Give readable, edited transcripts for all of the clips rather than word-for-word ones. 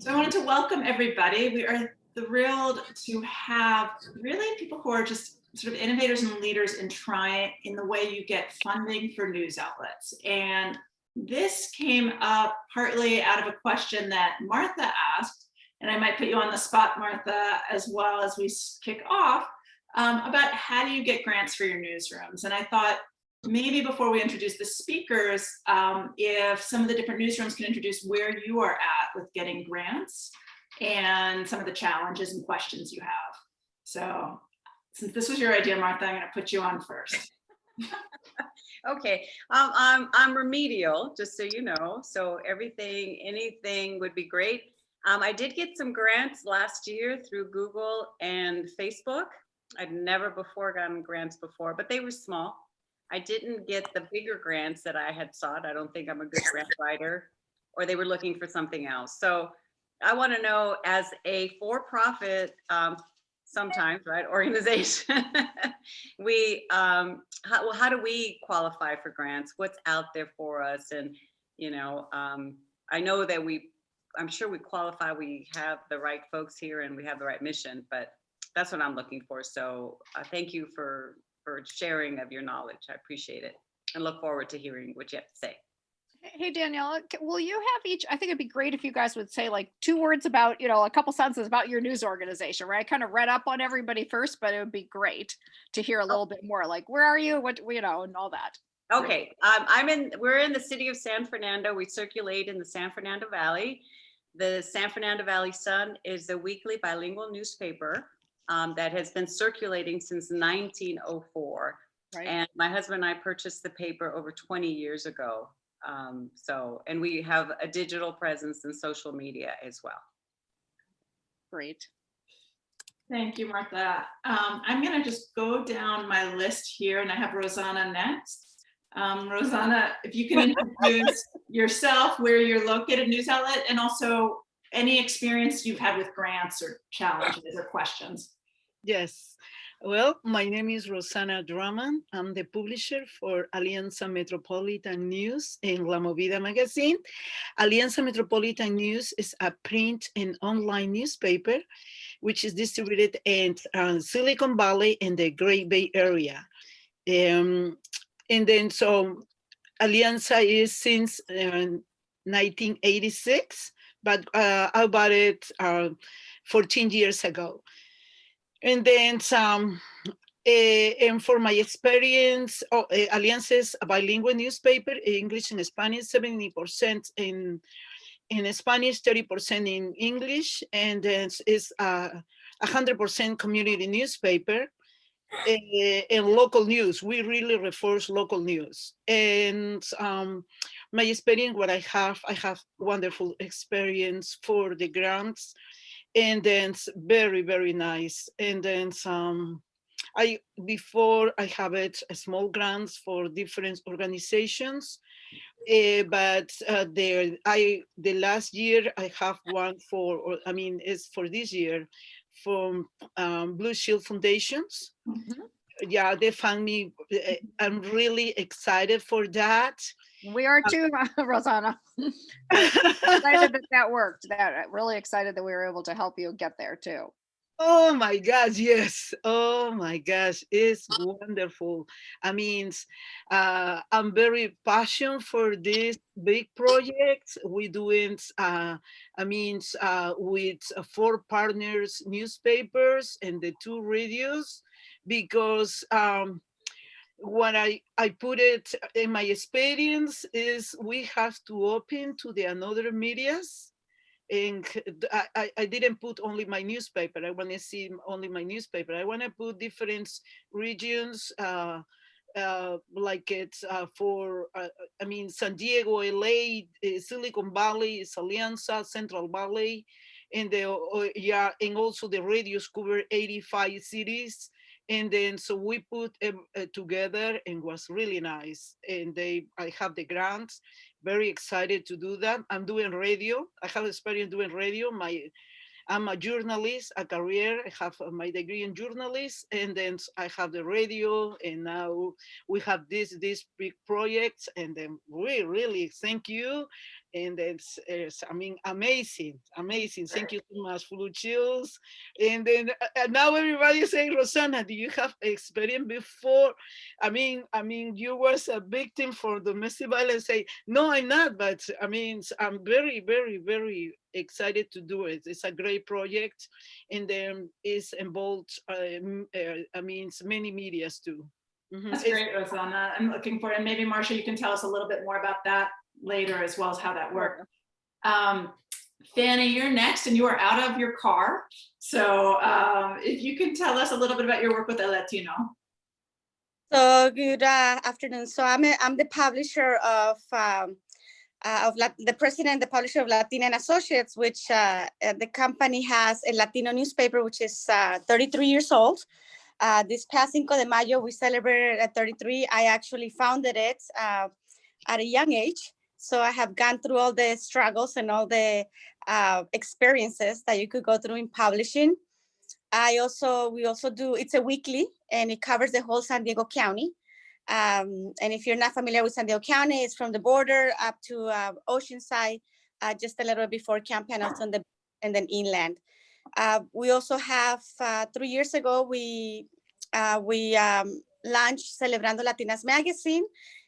So I wanted to welcome everybody. We are thrilled to have really people who are just sort of innovators and leaders in the way you get funding for news outlets. And this came up partly out of a question that Martha asked, and I might put you on the spot, Martha, as well as we kick off, about how do you get grants for your newsrooms? And I thought maybe before we introduce the speakers, if some of the different newsrooms can introduce where you are at with getting grants and some of the challenges and questions you have. So since this was your idea, Martha, I'm going to put you on first. Okay, I'm remedial, just so you know. So anything would be great. I did get some grants last year through Google and Facebook. I'd never before gotten grants before, but they were small. I didn't get the bigger grants that I had sought. I don't think I'm a good grant writer, or they were looking for something else. So I want to know, as a for-profit, sometimes, right, organization, how do we qualify for grants? What's out there for us? And, I know that I'm sure we qualify, we have the right folks here and we have the right mission, but that's what I'm looking for. So thank you for sharing of your knowledge. I appreciate it and look forward to hearing what you have to say. Hey, Danielle, will you have each, I think it'd be great if you guys would say like 2 words about, a couple sentences about your news organization, right? I kind of read up on everybody first, but it would be great to hear a little bit more, like, where are you, what, and all that. Okay, we're in the city of San Fernando. We circulate in the San Fernando Valley. The San Fernando Valley Sun is a weekly bilingual newspaper that has been circulating since 1904. Right. And my husband and I purchased the paper over 20 years ago. And we have a digital presence in social media as well. Great. Thank you, Martha. I'm going to just go down my list here, and I have Rosanna next. Rosanna, if you can introduce yourself, where you're located, news outlet, and also any experience you've had with grants or challenges or questions. Yes. Well, my name is Rosanna Drummond. I'm the publisher for Alianza Metropolitan News and La Movida magazine. Alianza Metropolitan News is a print and online newspaper which is distributed in Silicon Valley and the Great Bay Area. And then so Alianza is since 1986, but I bought it 14 years ago. And then and for my experience, Alianza is a bilingual newspaper, English and Spanish, 70% in Spanish, 30% in English, and then it's a 100% community newspaper and local news. We really reinforce local news. And my experience, what I have wonderful experience for the grants. And then it's very, very nice. And then before I have it small grants for different organizations, but the last year I have one it's for this year from Blue Shield Foundations. Mm-hmm. Yeah, they found me. I'm really excited for that. We are too, Rosanna. Excited that worked. Really excited that we were able to help you get there too. Oh my gosh, yes. Oh my gosh, it's wonderful. I mean, I'm very passionate for this big project. We're doing, with 4 partners newspapers and the 2 radios, because what I put it in my experience is we have to open to the another medias. And I didn't put only my newspaper. I want to see only my newspaper. I want to put different regions, like it's San Diego, LA, Silicon Valley, Alianza, Central Valley, and and also the radios cover 85 cities. And then so we put together and was really nice. And I have the grants. Very excited to do that. I'm doing radio. I have experience doing radio. I'm a journalist, a career. I have my degree in journalism, and then I have the radio, and now we have this big project, and then we really thank you. and it's I mean, amazing, amazing. Thank you so much, Jules. And then now everybody is saying, Rosanna, do you have experience before? I mean, you was a victim for domestic violence. Say, no, I'm not, but I mean, I'm very, very, very excited to do it. It's a great project, and then it's involved. I mean, it's many medias too. That's great, Rosanna. I'm looking for, and maybe Marcia, you can tell us a little bit more about that later, as well as how that worked. Fanny, you're next, and you are out of your car. So if you can tell us a little bit about your work with El Latino. So good afternoon. So I'm the publisher of the president, the publisher of Latina and Associates, which the company has a Latino newspaper, which is 33 years old. This past Cinco de Mayo, we celebrated at 33. I actually founded it at a young age. So I have gone through all the struggles and all the experiences that you could go through in publishing. We also do, it's a weekly, and it covers the whole San Diego County. And if you're not familiar with San Diego County, it's from the border up to Oceanside, just a little bit before Camp Pendleton, and then inland. We also have 3 years ago, we launched Celebrando Latinas magazine.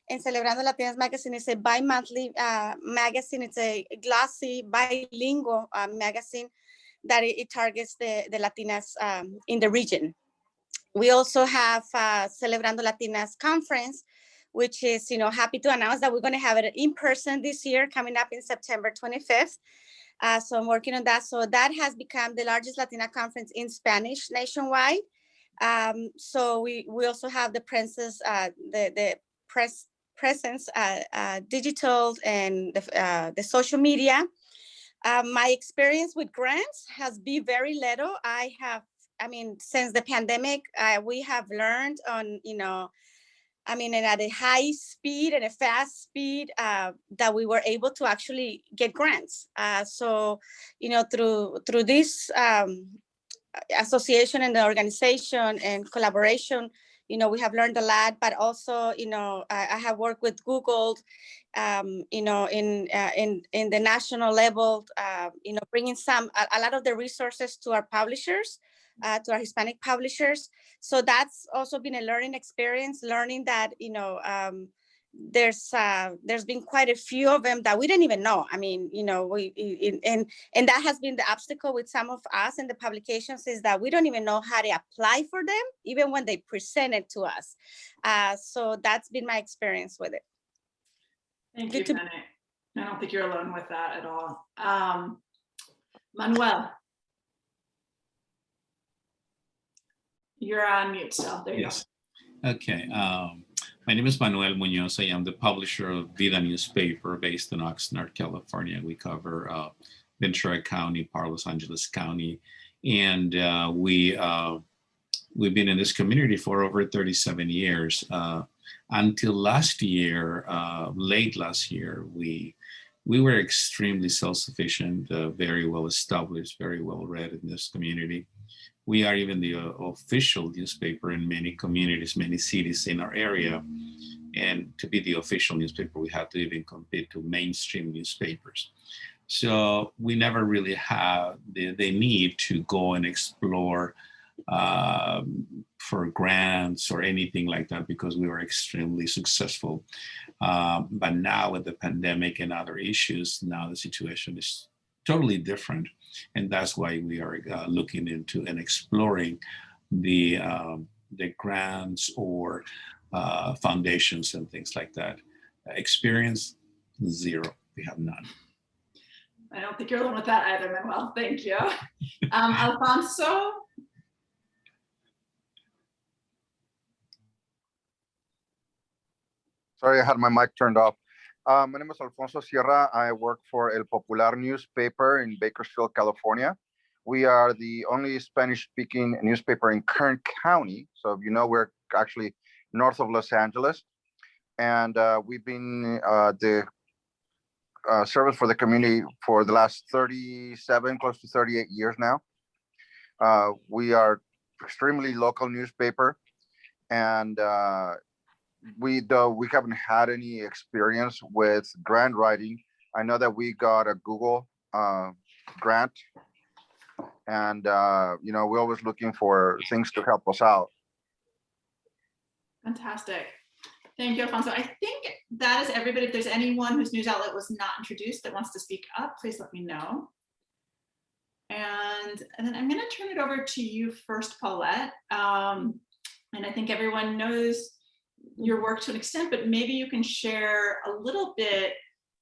And Celebrando Latinas magazine is a bi-monthly magazine. It's a glossy bilingual magazine that it targets the Latinas in the region. We also have Celebrando Latinas conference, which is, happy to announce that we're going to have it in person this year, coming up in September 25th. So I'm working on that. So that has become the largest Latina conference in Spanish nationwide. So we also have the presence, the presence, digital, and the social media. My experience with grants has been very little. Since the pandemic, we have learned on, and at a high speed and a fast speed, that we were able to actually get grants. So, through this association and the organization and collaboration, we have learned a lot, but also, I have worked with Google, in the national level, bringing a lot of the resources to our publishers, to our Hispanic publishers. So that's also been a learning experience, learning that, there's been quite a few of them that we didn't even know. And that has been the obstacle with some of us in the publications, is that we don't even know how to apply for them, even when they present it to us. So that's been my experience with it. Thank you, Fanny. I don't think you're alone with that at all. Manuel. You're on mute still. There you go. Okay. My name is Manuel Munoz. I am the publisher of Vida newspaper based in Oxnard, California. We cover Ventura County, part of Los Angeles County. And we've been in this community for over 37 years. Until last year, late last year, we were extremely self-sufficient, very well established, very well read in this community. We are even the official newspaper in many communities, many cities in our area. And to be the official newspaper, we have to even compete to mainstream newspapers. So we never really had the need to go and explore for grants or anything like that, because we were extremely successful. But now with the pandemic and other issues, now the situation is totally different. And that's why we are looking into and exploring the grants or foundations and things like that. Experience, zero. We have none. I don't think you're alone with that either, Manuel. Thank you. Alfonso. Sorry, I had my mic turned off. My name is Alfonso Sierra. I work for El Popular newspaper in Bakersfield, California. We are the only Spanish-speaking newspaper in Kern County. So, we're actually north of Los Angeles. And we've been the service for the community for the last 37, close to 38 years now. We are extremely local newspaper. And we haven't had any experience with grant writing I know that we got a Google grant, and we're always looking for things to help us out. Fantastic. Thank you, Alfonso. I think that is everybody. If there's anyone whose news outlet was not introduced that wants to speak up, please let me know. And then I'm going to turn it over to you first, Paulette. And I think everyone knows your work to an extent, but maybe you can share a little bit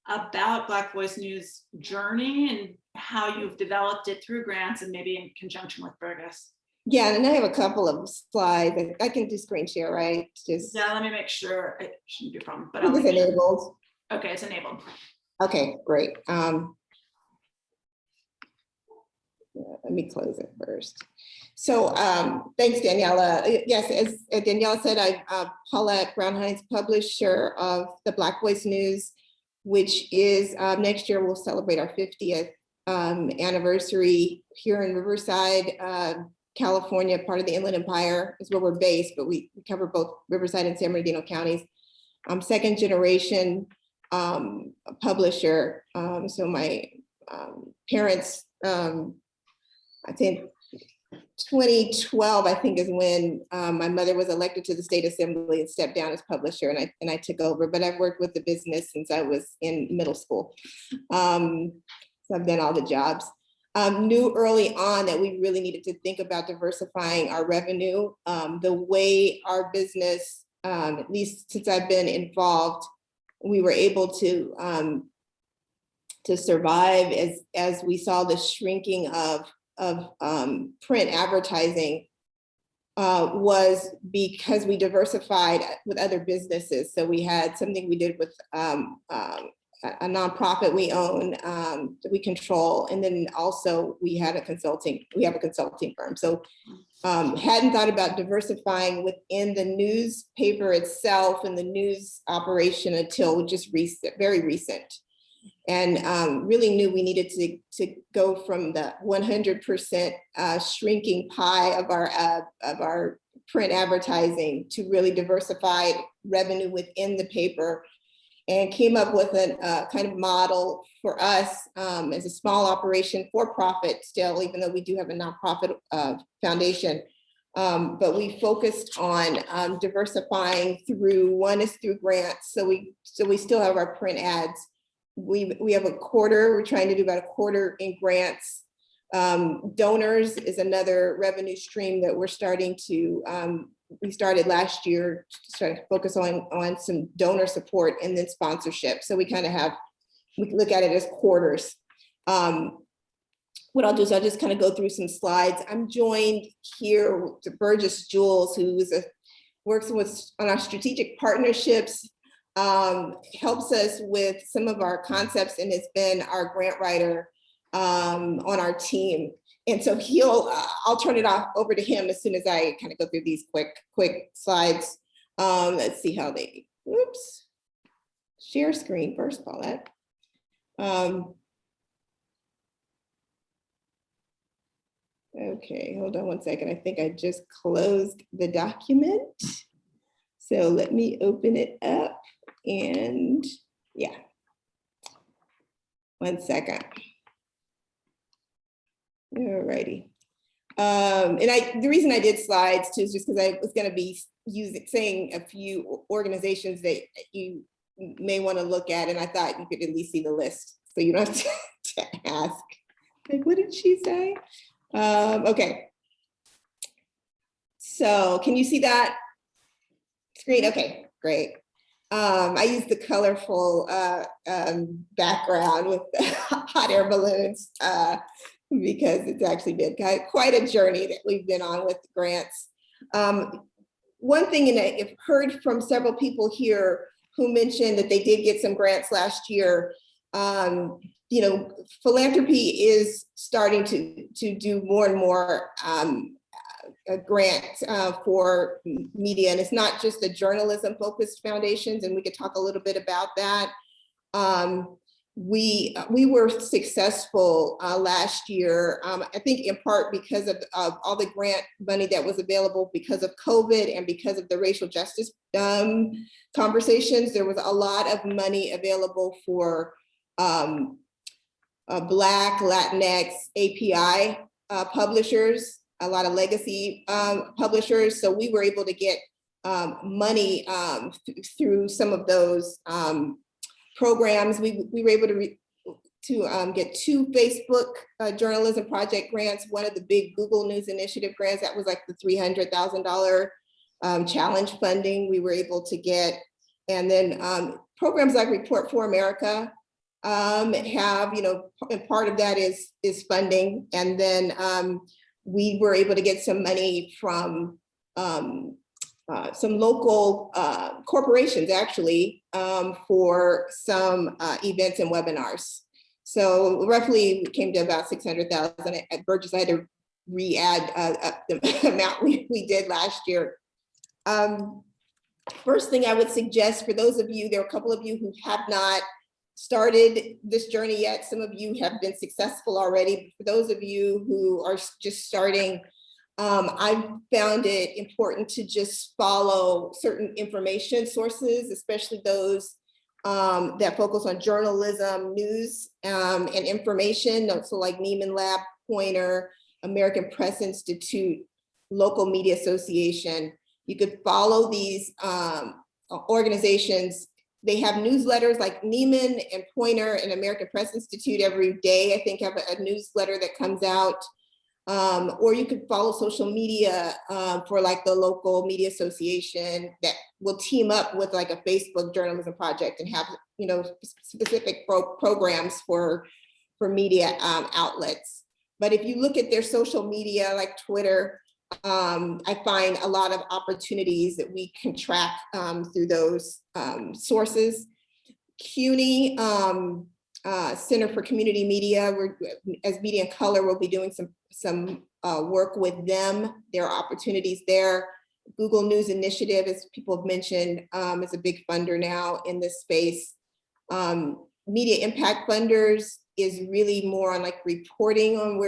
about Black Voice News journey and how you've developed it through grants and maybe in conjunction with Bergis. Yeah, and I have a couple of slides. I can do screen share, right? Just Yeah, let me make sure. It shouldn't be a problem, but I think I'll it's make sure. enabled. Okay, it's enabled. Okay, great. Let me close it first. So thanks, Daniela. Yes, as Daniela said, I'm Paulette, Brown-Hinds publisher of the Black Voice News, which is next year we'll celebrate our 50th anniversary here in Riverside, California, part of the Inland Empire is where we're based, but we cover both Riverside and San Bernardino counties. I'm second generation publisher. So my parents, I think 2012, I think is when my mother was elected to the state assembly and stepped down as publisher, and I took over, but I've worked with the business since I was in middle school. So I've done all the jobs. Knew early on that we really needed to think about diversifying our revenue. The way our business, at least since I've been involved, we were able to survive as we saw the shrinking of print advertising was because we diversified with other businesses. So we had something we did with a nonprofit we own, that we control, and then also we have a consulting firm. So hadn't thought about diversifying within the newspaper itself and the news operation until just very recent. And really knew we needed to go from the 100% shrinking pie of our print advertising to really diversified revenue within the paper, and came up with a kind of model for us as a small operation, for profit still, even though we do have a nonprofit foundation. But we focused on diversifying through grants. So we still have our print ads. We have a quarter, we're trying to do about a quarter in grants. Donors is another revenue stream that we're starting to, we started last year, starting to focus on some donor support and then sponsorship. So we kind of we look at it as quarters. What I'll do is I'll just kind of go through some slides. I'm joined here with Bergis Jules, who works on our strategic partnerships, helps us with some of our concepts, and has been our grant writer on our team. And so I'll turn it over to him as soon as I kind of go through these quick slides. Let's see how share screen first, Paulette. Okay, hold on one second. I think I just closed the document. So let me open it up, and yeah, one second. Alrighty. And the reason I did slides too is just because I was going to be saying a few organizations that you may want to look at, and I thought you could at least see the list, so you don't have to ask, like, what did she say? Okay. So can you see that screen? Okay, great. I used the colorful background with the hot air balloons because it's actually been quite a journey that we've been on with grants. One thing, and I've heard from several people here who mentioned that they did get some grants last year. Philanthropy is starting to do more and more grants for media, and it's not just the journalism focused foundations, and we could talk a little bit about that. We were successful last year, I think in part because of all the grant money that was available because of COVID and because of the racial justice conversations. There was a lot of money available for Black, Latinx, API publishers, a lot of legacy publishers. So we were able to get money through some of those programs. We were able to get 2 Facebook journalism project grants, one of the big Google News Initiative grants, that was like the $300,000 challenge funding we were able to get. And then programs like Report for America have, and part of that is funding. And then we were able to get some money from some local corporations actually for some events and webinars. So roughly it came to about 600,000 at Bergis. I had to re-add the amount we did last year. First thing I would suggest for those of you, there are a couple of you who have not started this journey yet. Some of you have been successful already. For those of you who are just starting, I found it important to just follow certain information sources, especially those that focus on journalism, news, and information. So like Neiman Lab, Pointer, American Press Institute, Local Media Association. You could follow these organizations. They have newsletters like Neiman and Pointer and American Press Institute every day, I think, have a newsletter that comes out. Or you could follow social media for like the local media association that will team up with like a Facebook journalism project and have, specific programs for media outlets. But if you look at their social media, like Twitter, I find a lot of opportunities that we can track through those sources. CUNY, Center for Community Media, as Media in Color, we'll be doing some work with them. There are opportunities there. Google News Initiative, as people have mentioned, is a big funder now in this space. Media impact funders is really more on like reporting on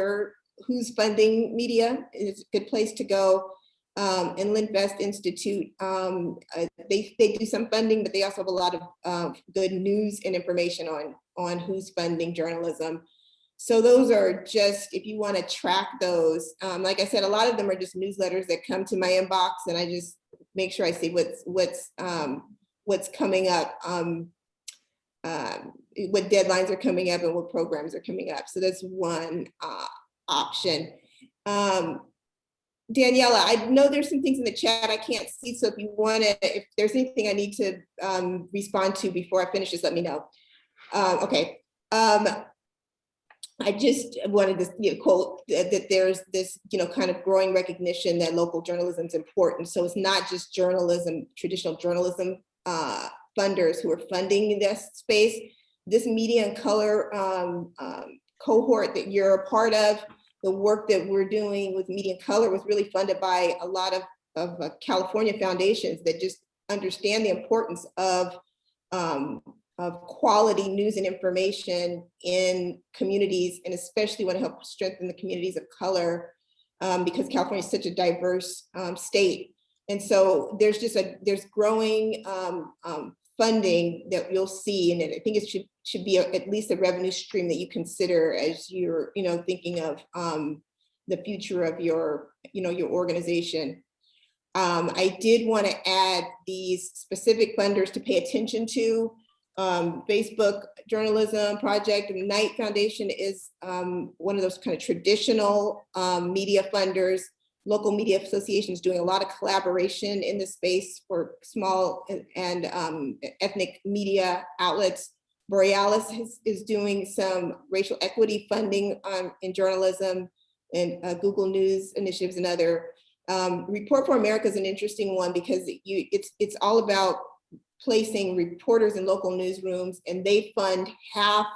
who's funding media. It's a good place to go. And Linvest Institute, they do some funding, but they also have a lot of good news and information on who's funding journalism. So those are just, if you want to track those, like I said, a lot of them are just newsletters that come to my inbox, and I just make sure I see what's coming up, what deadlines are coming up and what programs are coming up. So that's one option. Daniela, I know there's some things in the chat I can't see, so if there's anything I need to respond to before I finish, just let me know. Okay. I just wanted to quote that there's this, kind of growing recognition that local journalism is important. So it's not just journalism, traditional journalism funders who are funding this space. This Media in Color cohort that you're a part of, the work that we're doing with Media in Color was really funded by a lot of California foundations that just understand the importance of quality news and information in communities, and especially want to help strengthen the communities of color, because California is such a diverse state. And so there's growing funding that you'll see, and I think it should be at least a revenue stream that you consider as you're thinking of the future of your organization. I did want to add these specific funders to pay attention to. Facebook Journalism Project and Knight Foundation is one of those kind of traditional media funders. Local Media Association is doing a lot of collaboration in this space for small and ethnic media outlets. Borealis is doing some racial equity funding in journalism, and Google News initiatives and other. Report for America is an interesting one because it's all about placing reporters in local newsrooms, and they fund half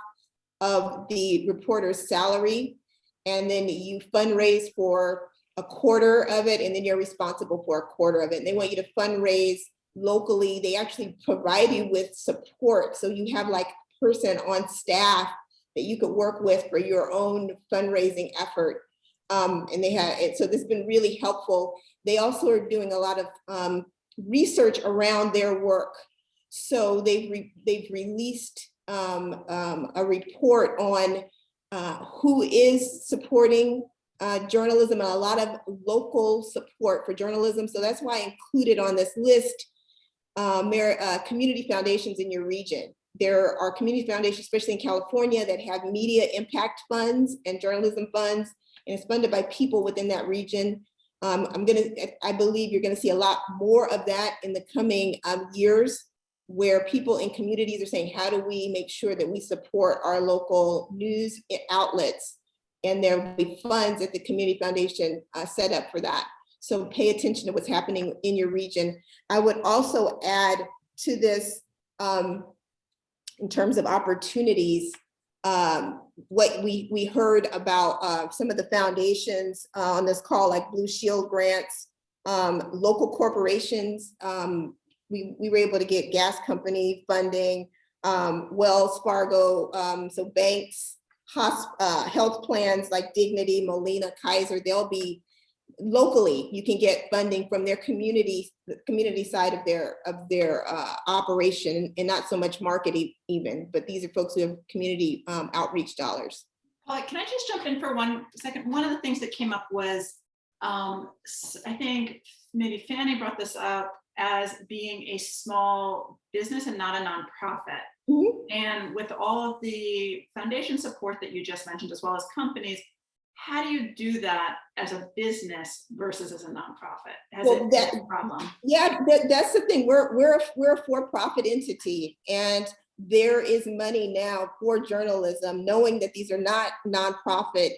of the reporter's salary, and then you fundraise for a quarter of it, and then you're responsible for a quarter of it. And they want you to fundraise locally. They actually provide you with support, so you have like a person on staff that you could work with for your own fundraising effort. And they have it, so this has been really helpful. They also are doing a lot of research around their work. So they've released a report on who is supporting journalism, and a lot of local support for journalism. So that's why I included on this list community foundations in your region. There are community foundations, especially in California, that have media impact funds and journalism funds, and it's funded by people within that region. I believe you're gonna see a lot more of that in the coming years, where people in communities are saying, how do we make sure that we support our local news outlets? And there will be funds at the community foundation set up for that. So pay attention to what's happening in your region. I would also add to this, in terms of opportunities, what we heard about some of the foundations on this call, like Blue Shield grants, local corporations. We were able to get gas company funding, Wells Fargo, so banks, health plans like Dignity, Molina, Kaiser, they'll be locally, you can get funding from their community, the community side of their operation, and not so much marketing even, but these are folks who have community outreach dollars. Paulette, can I just jump in for 1 second? One of the things that came up was, I think maybe Fanny brought this up as being a small business and not a nonprofit. Mm-hmm. And with all of the foundation support that you just mentioned, as well as companies, how do you do that as a business versus as a nonprofit? Has it been a problem? Yeah, that's the thing. We're a for-profit entity, and there is money now for journalism, knowing that these are not nonprofit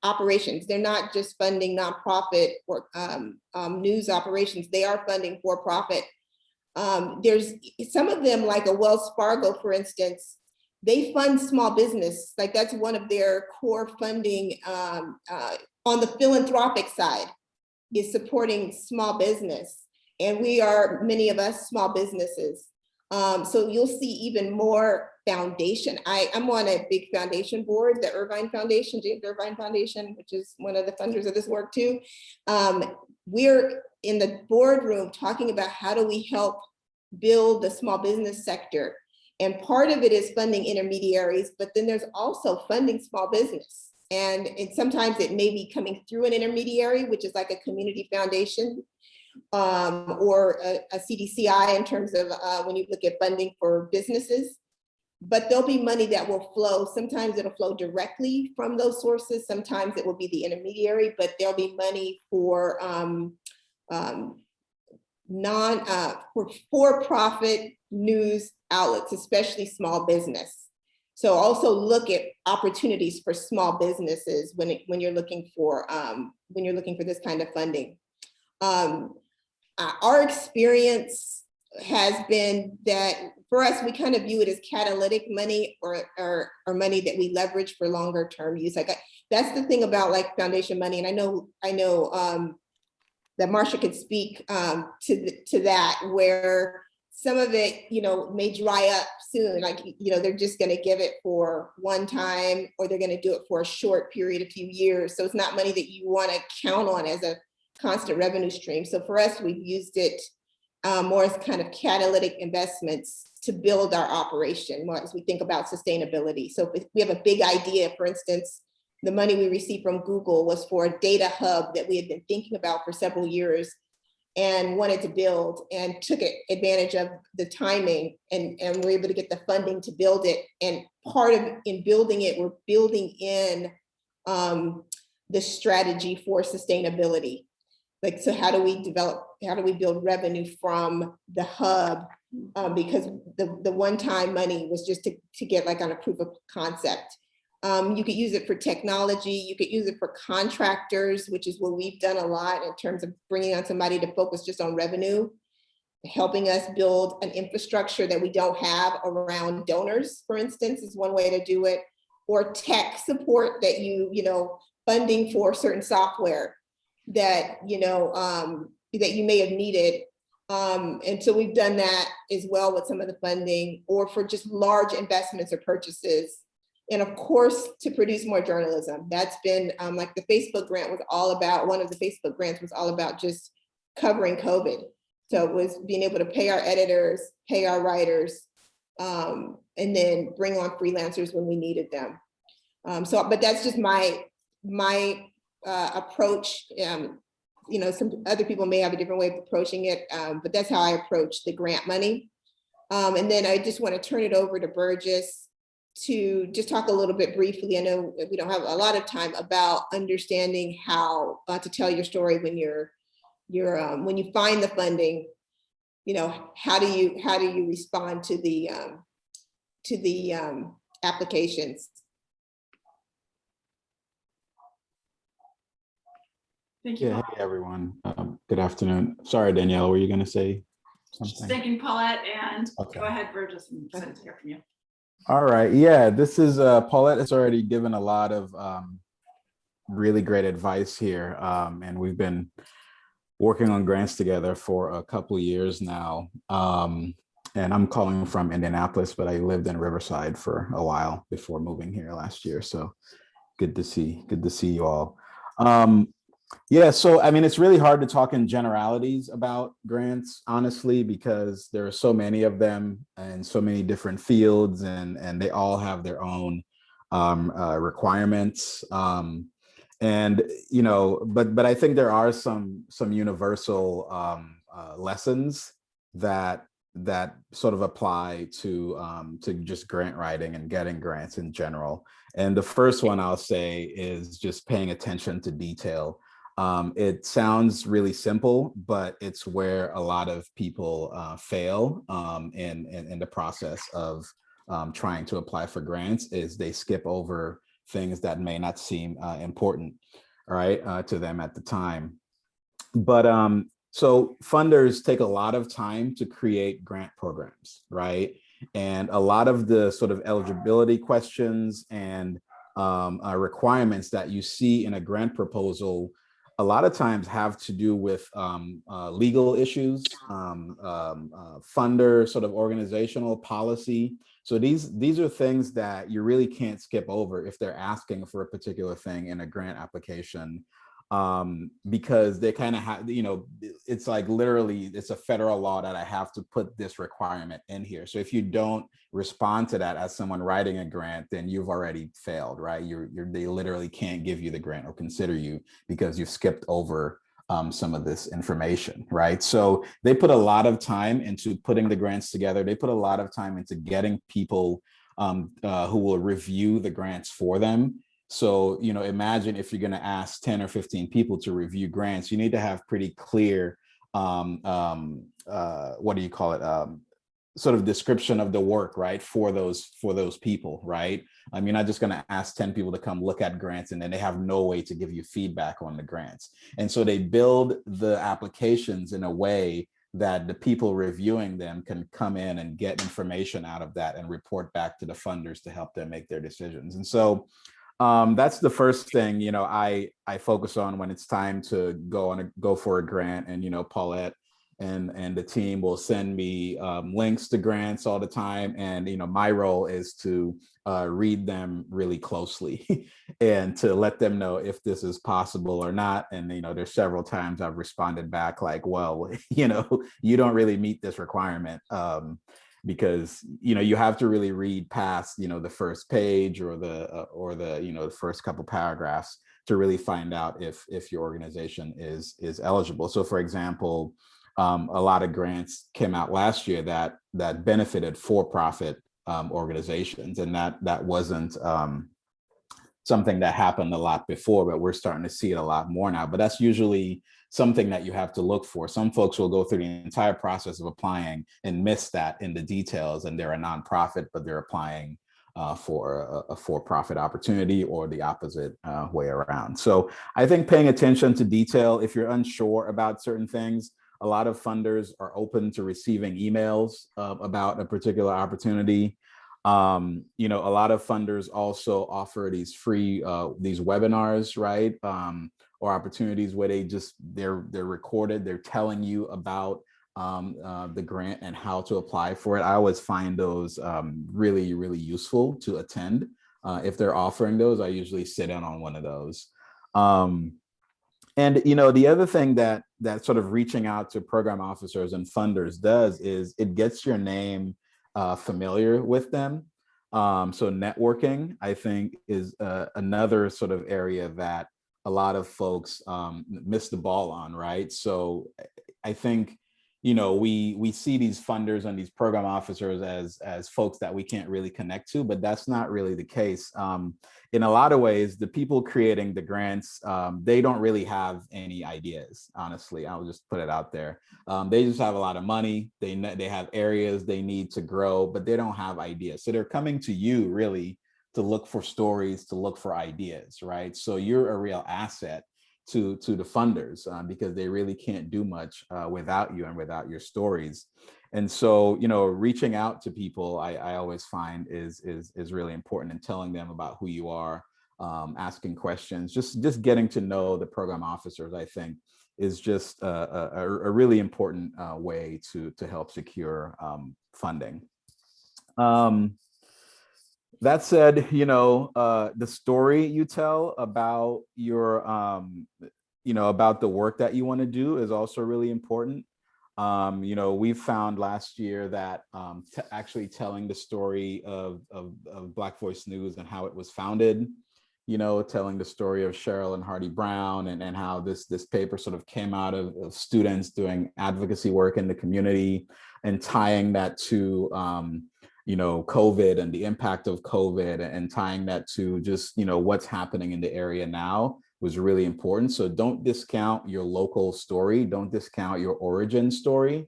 operations. They're not just funding nonprofit or news operations. They are funding for-profit. There's some of them, like a Wells Fargo, for instance, they fund small business. Like that's one of their core funding on the philanthropic side, is supporting small business. And we are, many of us, small businesses. So you'll see even more foundation. I'm on a big foundation board, the Irvine Foundation, James Irvine Foundation, which is one of the funders of this work too. We're in the boardroom talking about how do we help build the small business sector. And part of it is funding intermediaries, but then there's also funding small business. And sometimes it may be coming through an intermediary, which is like a community foundation, or a CDCI in terms of when you look at funding for businesses. But there'll be money that will flow. Sometimes it'll flow directly from those sources. Sometimes it will be the intermediary, but there'll be money for for-profit news outlets, especially small business. So also look at opportunities for small businesses when you're looking for this kind of funding. Our experience has been that for us, we kind of view it as catalytic money or money that we leverage for longer term use. Like that's the thing about like foundation money, and I know that Marcia could speak to that, where some of it, may dry up soon. Like, they're just going to give it for one time, or they're going to do it for a short period, a few years. So it's not money that you want to count on as a constant revenue stream. So for us, we've used it more as kind of catalytic investments to build our operation, more as we think about sustainability. So if we have a big idea, for instance, the money we received from Google was for a data hub that we had been thinking about for several years and wanted to build, and took advantage of the timing and were able to get the funding to build it. And part of in building it, we're building in the strategy for sustainability. Like, so how do we build revenue from the hub? Because the one-time money was just to get like on a proof of concept. You could use it for technology. You could use it for contractors, which is what we've done a lot in terms of bringing on somebody to focus just on revenue, helping us build an infrastructure that we don't have around donors, for instance, is one way to do it, or tech support that funding for certain software that, that you may have needed. And so we've done that as well with some of the funding, or for just large investments or purchases. And of course, to produce more journalism. That's been like the Facebook grant was all about, one of the Facebook grants was all about just covering COVID. So it was being able to pay our editors, pay our writers, and and then bring on freelancers when we needed them. But that's just my approach. You know, some other people may have a different way of approaching it, but that's how I approach the grant money. And then I just want to turn it over to Bergis to just talk a little bit briefly. I know we don't have a lot of time, about understanding how to tell your story when when you find the funding. You know, how do you respond to the applications? Thank you. Yeah, hey everyone. Good afternoon. Sorry, Danielle, were you going to say Just something? thanking Paulette, and Okay. go ahead, Bergis, and excited to hear from you. All right. Yeah, this is Paulette has already given a lot of really great advice here, and we've been working on grants together for a couple of years now. And I'm calling from Indianapolis, but I lived in Riverside for a while before moving here last year. So good to see you all. Yeah, so I mean, it's really hard to talk in generalities about grants, honestly, because there are so many of them and so many different fields, and they all have their own requirements. And you know, but I think there are some universal lessons that sort of apply to just grant writing and getting grants in general. And the first one I'll say is just paying attention to detail. It sounds really simple, but it's where a lot of people fail in the process of trying to apply for grants, is they skip over things that may not seem important, right, to them at the time. But so funders take a lot of time to create grant programs, right? And a lot of the sort of eligibility questions and requirements that you see in a grant proposal a lot of times have to do with legal issues, funder sort of organizational policy. So these are things that you really can't skip over if they're asking for a particular thing in a grant application, because they kind of have, you know, it's like literally it's a federal law that I have to put this requirement in here. So if you don't respond to that as someone writing a grant, then you've already failed, right? They literally can't give you the grant or consider you because you've skipped over some of this information, right? So they put a lot of time into putting the grants together. They put a lot of time into getting people who will review the grants for them. So, you know, imagine if you're going to ask 10 or 15 people to review grants, you need to have pretty clear, what do you call it? Sort of description of the work, right? For those people, right? You're not just going to ask 10 people to come look at grants and then they have no way to give you feedback on the grants. And so they build the applications in a way that the people reviewing them can come in and get information out of that and report back to the funders to help them make their decisions. And so that's the first thing, you know, I focus on when it's time to go for a grant. And, you know, Paulette and the team will send me links to grants all the time. And, you know, my role is to read them really closely and to let them know if this is possible or not. And, you know, there's several times I've responded back like, well, you know, you don't really meet this requirement. Because, you know, you have to really read past, you know, the first page or the you know, the first couple paragraphs to really find out if your organization is eligible. So, for example, a lot of grants came out last year that benefited for-profit organizations, and that wasn't something that happened a lot before, but we're starting to see it a lot more now. But that's usually something that you have to look for. Some folks will go through the entire process of applying and miss that in the details, and they're a nonprofit, but they're applying for a for-profit opportunity, or the opposite way around. So I think paying attention to detail, if you're unsure about certain things, a lot of funders are open to receiving emails about a particular opportunity. You know, a lot of funders also offer these free these webinars, right? Or opportunities where they're recorded, they're telling you about the grant and how to apply for it. I always find those really, really useful to attend. If they're offering those, I usually sit in on one of those. And, you know, the other thing that sort of reaching out to program officers and funders does is it gets your name familiar with them. So networking, I think, is another sort of area that a lot of folks miss the ball on, right? So I think, you know, we see these funders and these program officers as folks that we can't really connect to, but that's not really the case. In a lot of ways, the people creating the grants, they don't really have any ideas, honestly. I'll just put it out there. They just have a lot of money. They have areas they need to grow, but they don't have ideas. So they're coming to you really to look for stories, to look for ideas, right? So you're a real asset to the funders because they really can't do much without you and without your stories. And so, you know, reaching out to people, I always find is really important, and telling them about who you are, asking questions, just getting to know the program officers, I think, is just a really important way to help secure funding. That said, you know, the story you tell about your, you know, about the work that you want to do is also really important. You know, we found last year that actually telling the story of Black Voice News and how it was founded, you know, telling the story of Cheryl and Hardy Brown and how this paper sort of came out of students doing advocacy work in the community, and tying that to you know, COVID and the impact of COVID, and tying that to just, you know, what's happening in the area now was really important. So don't discount your local story. Don't discount your origin story,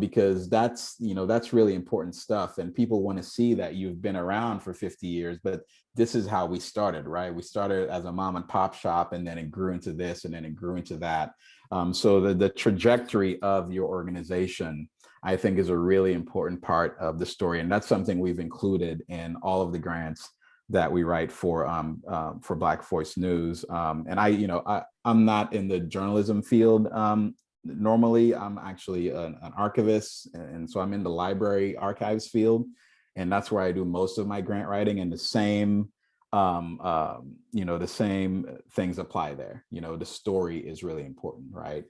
because that's, you know, that's really important stuff. And people want to see that you've been around for 50 years, but this is how we started, right? We started as a mom and pop shop, and then it grew into this, and then it grew into that. So the trajectory of your organization, I think, is a really important part of the story. And that's something we've included in all of the grants that we write for Black Voice News. And I'm not in the journalism field. Normally, I'm actually an archivist. And so I'm in the library archives field. And that's where I do most of my grant writing, and the same, you know, the same things apply there. You know, the story is really important, right?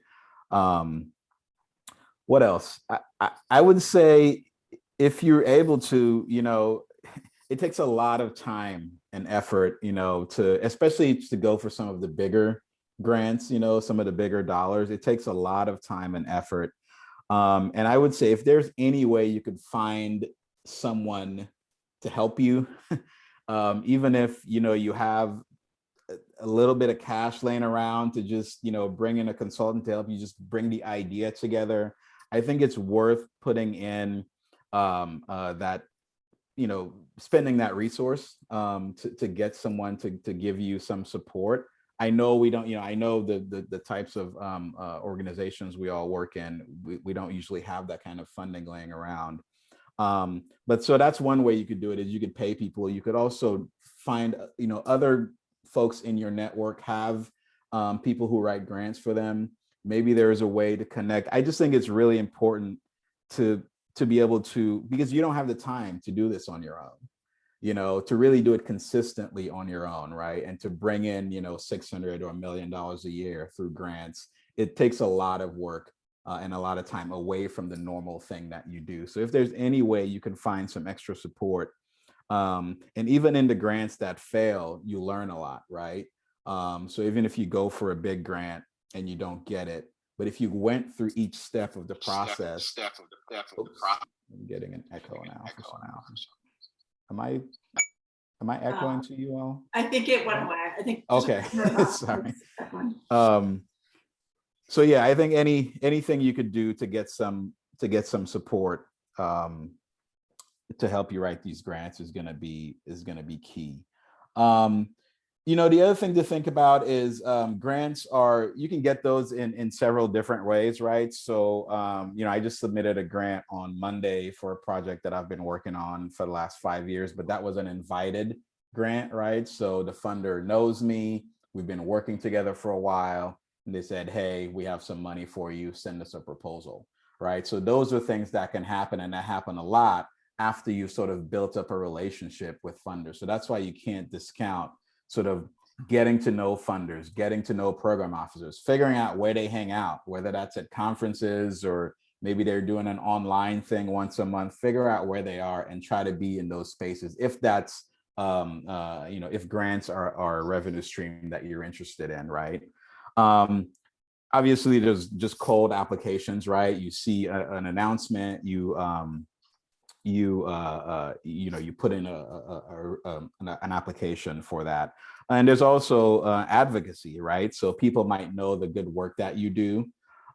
What else? I would say, if you're able to, you know, it takes a lot of time and effort, you know, especially to go for some of the bigger grants, you know, some of the bigger dollars. It takes a lot of time and effort. And I would say, if there's any way you could find someone to help you, even if, you know, you have a little bit of cash laying around to just, you know, bring in a consultant to help you just bring the idea together, I think it's worth putting in that, you know, spending that resource to get someone to give you some support. I know we don't, you know, I know the types of organizations we all work in, we don't usually have that kind of funding laying around. But so that's one way you could do it, is you could pay people. You could also find, you know, other folks in your network have people who write grants for them. Maybe there's a way to connect. I just think it's really important to be able to, because you don't have the time to do this on your own, you know, to really do it consistently on your own, right? And to bring in, you know, $600 or $1 million a year through grants, it takes a lot of work and a lot of time away from the normal thing that you do. So if there's any way you can find some extra support, and even in the grants that fail, you learn a lot, right? So even if you go for a big grant and you don't get it, but if you went through each step of the process, I'm getting an echo now. Am I echoing to you all? I think it went away. I think. Okay, sorry. So yeah, I think anything you could do to get some support to help you write these grants is gonna be key. You know, the other thing to think about is grants you can get those in several different ways, right? So, you know, I just submitted a grant on Monday for a project that I've been working on for the last 5 years, but that was an invited grant, right? So the funder knows me, we've been working together for a while, and they said, hey, we have some money for you, send us a proposal, right? So those are things that can happen, and that happen a lot after you've sort of built up a relationship with funders. So that's why you can't discount sort of getting to know funders, getting to know program officers, figuring out where they hang out, whether that's at conferences or, maybe they're doing an online thing once a month. Figure out where they are and try to be in those spaces if that's if grants are a revenue stream that you're interested in, right? Obviously there's just cold applications, right? You see an announcement, you put in an application for that. And there's also advocacy, right? So people might know the good work that you do,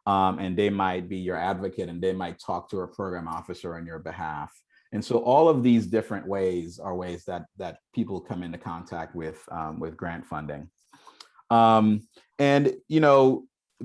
and they might be your advocate, and they might talk to a program officer on your behalf. And so all of these different ways are ways that people come into contact with grant funding. And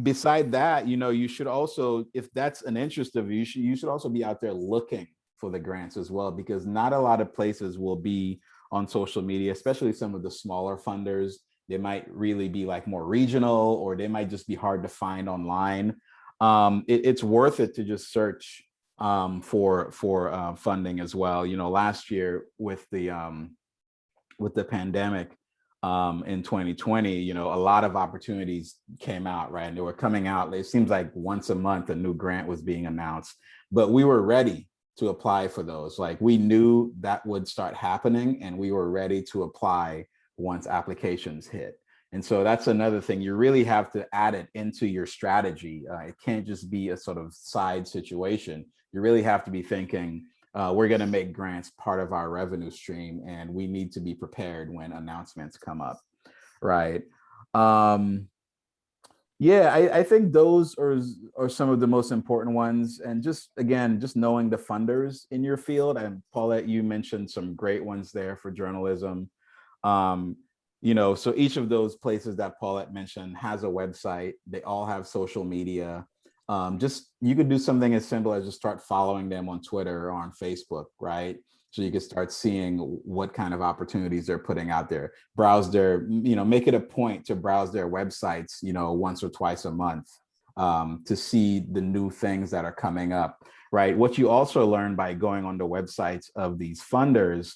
beside that, you should also, if that's an interest of you, you should also be out there looking for the grants as well, because not a lot of places will be on social media, especially some of the smaller funders. They might really be like more regional, or they might just be hard to find online. It's worth it to just search for funding as well. Last year with the pandemic in 2020, a lot of opportunities came out, right? And they were coming out. It seems like once a month a new grant was being announced, but we were ready to apply for those. Like, we knew that would start happening, and we were ready to apply once applications hit. And so that's another thing. You really have to add it into your strategy. It can't just be a sort of side situation. You really have to be thinking, we're going to make grants part of our revenue stream, and we need to be prepared when announcements come up, right? Yeah, I think those are some of the most important ones. And just knowing the funders in your field. And Paulette, you mentioned some great ones there for journalism. So each of those places that Paulette mentioned has a website. They all have social media. You could do something as simple as just start following them on Twitter or on Facebook, right? So you can start seeing what kind of opportunities they're putting out there. Browse their, make it a point to browse their websites, once or twice a month, to see the new things that are coming up, right? What you also learn by going on the websites of these funders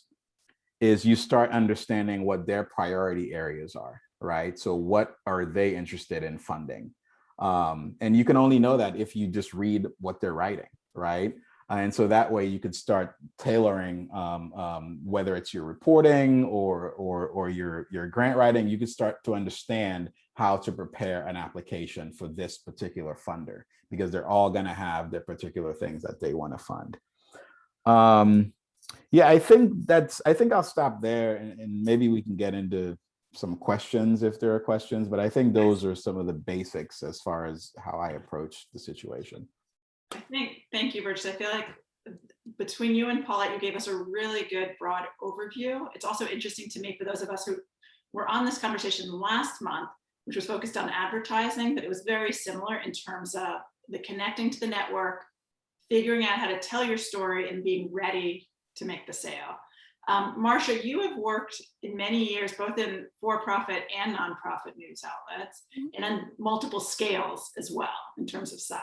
is you start understanding what their priority areas are, right? So what are they interested in funding? And you can only know that if you just read what they're writing, right? And so that way you could start tailoring, whether it's your reporting or your grant writing. You could start to understand how to prepare an application for this particular funder, because they're all going to have their particular things that they want to fund. Yeah, I think I'll stop there, and maybe we can get into some questions if there are questions, but I think those are some of the basics as far as how I approach the situation. Thank you, Bergis. I feel like between you and Paulette, you gave us a really good broad overview. It's also interesting to me for those of us who were on this conversation last month, which was focused on advertising, but it was very similar in terms of the connecting to the network, figuring out how to tell your story, and being ready to make the sale. Marcia, you have worked in many years, both in for-profit and nonprofit news outlets, and on multiple scales as well in terms of size.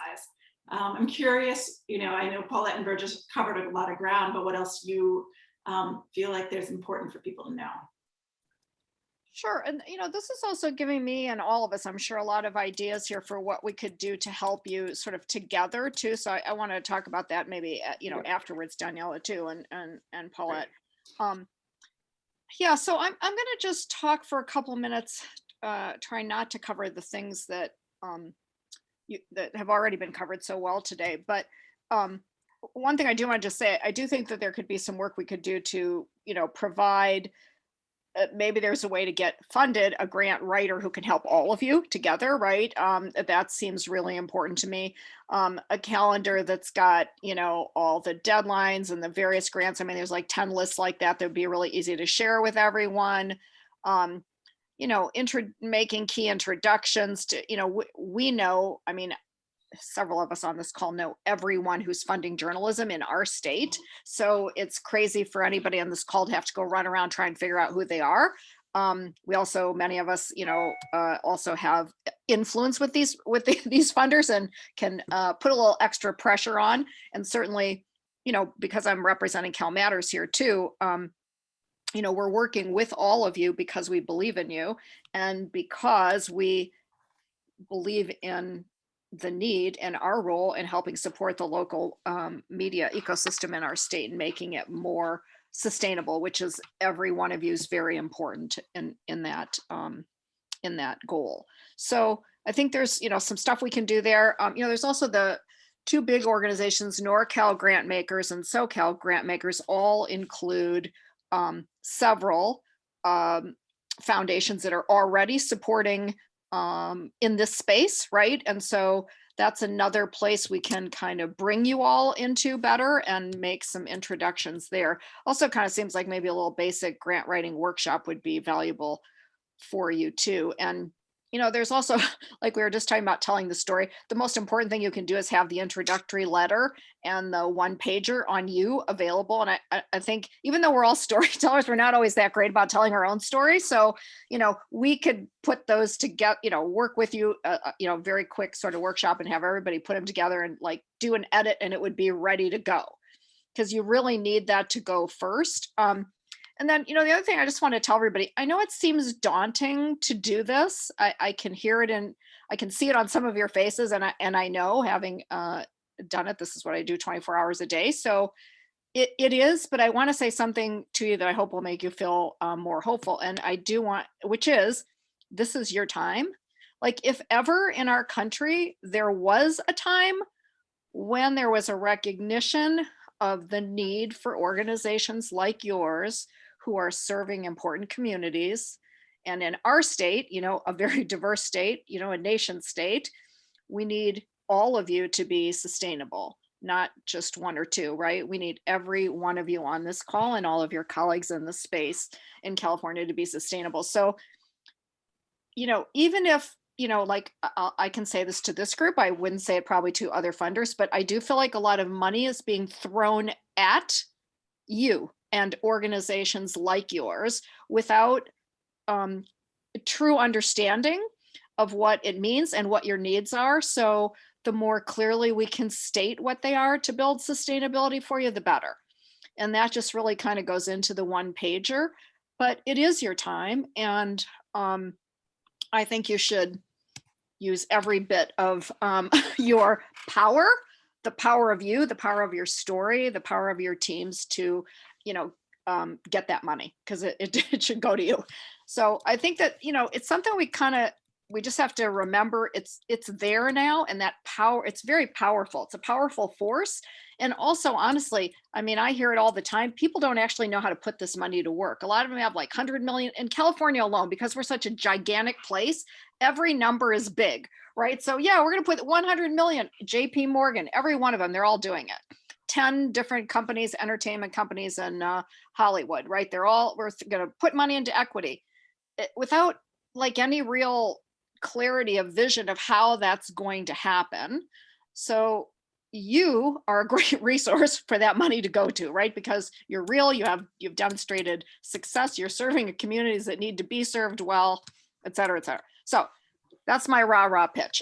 I'm curious, I know Paulette and Bergis covered a lot of ground, but what else you feel like there's important for people to know? Sure. And, this is also giving me and all of us, I'm sure, a lot of ideas here for what we could do to help you sort of together too. So I want to talk about that maybe, afterwards, Daniela too, and Paulette. Yeah, so I'm going to just talk for a couple of minutes, try not to cover the things that that have already been covered so well today. But one thing I do want to just say, I do think that there could be some work we could do to, provide, maybe there's a way to get funded a grant writer who can help all of you together, right? That seems really important to me. A calendar that's got, all the deadlines and the various grants. I mean, there's like 10 lists like that would be really easy to share with everyone. Making key introductions to, we know, I mean, several of us on this call know everyone who's funding journalism in our state. So it's crazy for anybody on this call to have to go run around, try and figure out who they are. We also, many of us, also have influence with these funders and can put a little extra pressure on. And certainly, because I'm representing CalMatters here too, we're working with all of you because we believe in you and because we believe in the need and our role in helping support the local media ecosystem in our state and making it more sustainable, which is every one of you is very important in that goal. So I think there's, some stuff we can do there. There's also the two big organizations, NorCal Grant Makers and SoCal Grant Makers, all include several foundations that are already supporting in this space, right? And so that's another place we can kind of bring you all into better and make some introductions there. Also kind of seems like maybe a little basic grant writing workshop would be valuable for you too. And there's also, like we were just talking about telling the story, the most important thing you can do is have the introductory letter and the one pager on you available. And I think even though we're all storytellers, we're not always that great about telling our own story. So, we could put those together, work with you, very quick sort of workshop and have everybody put them together and like do an edit and it would be ready to go. Because you really need that to go first. And then, the other thing I just want to tell everybody, I know it seems daunting to do this. I can hear it and I can see it on some of your faces. And I know having done it, this is what I do 24 hours a day. So it is, but I want to say something to you that I hope will make you feel more hopeful. And I do want, which is, this is your time. Like if ever in our country, there was a time when there was a recognition of the need for organizations like yours who are serving important communities. And in our state, a very diverse state, a nation state, we need all of you to be sustainable, not just one or two, right? We need every one of you on this call and all of your colleagues in the space in California to be sustainable. So, even if, like I can say this to this group, I wouldn't say it probably to other funders, but I do feel like a lot of money is being thrown at you and organizations like yours without true understanding of what it means and what your needs are. So the more clearly we can state what they are to build sustainability for you, the better. And that just really kind of goes into the one pager, but it is your time. And I think you should use every bit of your power, the power of you, the power of your story, the power of your teams to get that money, because it should go to you. So I think that, it's something we just have to remember it's there now, and that power, it's very powerful. It's a powerful force. And also, honestly, I hear it all the time. People don't actually know how to put this money to work. A lot of them have like 100 million in California alone, because we're such a gigantic place. Every number is big, right? So yeah, we're going to put 100 million, JP Morgan, every one of them, they're all doing it. 10 different companies, entertainment companies in Hollywood, right? We're going to put money into equity without like any real clarity of vision of how that's going to happen. So you are a great resource for that money to go to, right? Because you're real, you've demonstrated success, you're serving communities that need to be served well, et cetera, et cetera. So that's my rah-rah pitch.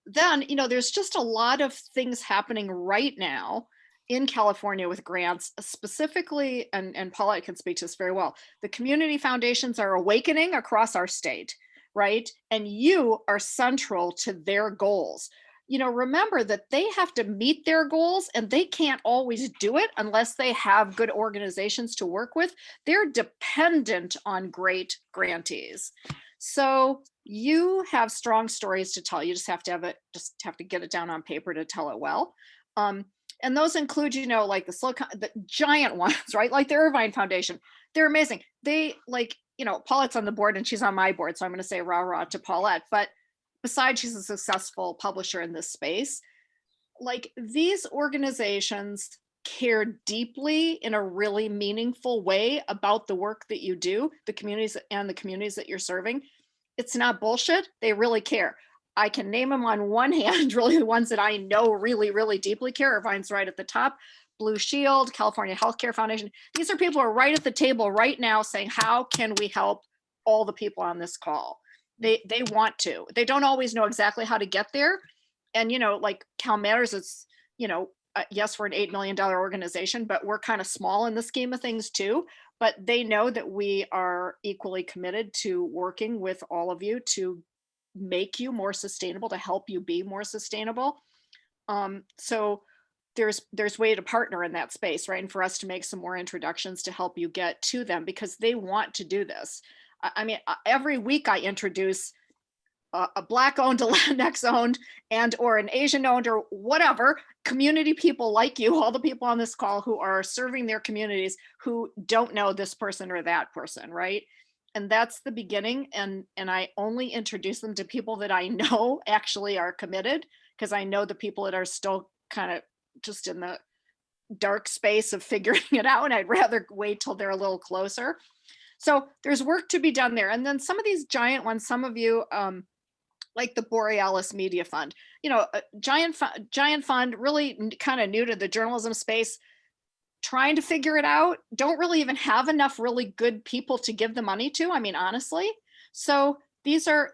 Then, there's just a lot of things happening right now in California with grants, specifically, and Paulette can speak to this very well. The community foundations are awakening across our state, right? And you are central to their goals. Remember that they have to meet their goals, and they can't always do it unless they have good organizations to work with. They're dependent on great grantees. So you have strong stories to tell. You just have to get it down on paper to tell it well. And those include, like the giant ones, right? Like the Irvine Foundation. They're amazing. They Paulette's on the board and she's on my board. So I'm going to say rah rah to Paulette. But besides, she's a successful publisher in this space. Like these organizations care deeply in a really meaningful way about the work that you do, the communities that you're serving. It's not bullshit. They really care. I can name them on one hand, really the ones that I know really, really deeply care. Irvine's right at the top. Blue Shield, California Healthcare Foundation. These are people who are right at the table right now saying, how can we help all the people on this call? They want to. They don't always know exactly how to get there. And, like CalMatters, it's, yes, we're an $8 million organization, but we're kind of small in the scheme of things too. But they know that we are equally committed to working with all of you to make you more sustainable, to help you be more sustainable. So there's way to partner in that space, right? And for us to make some more introductions to help you get to them, because they want to do this. I mean, every week I introduce a Black-owned, a Latinx-owned, and or an Asian-owned or whatever community people like you, all the people on this call who are serving their communities who don't know this person or that person, right? And that's the beginning. And I only introduce them to people that I know actually are committed, because I know the people that are still kind of just in the dark space of figuring it out, and I'd rather wait till they're a little closer. So there's work to be done there. And then some of these giant ones, some of you, like the Borealis Media Fund, you know, a giant fund, really kind of new to the journalism space, trying to figure it out, don't really even have enough really good people to give the money to, I mean, honestly. So these are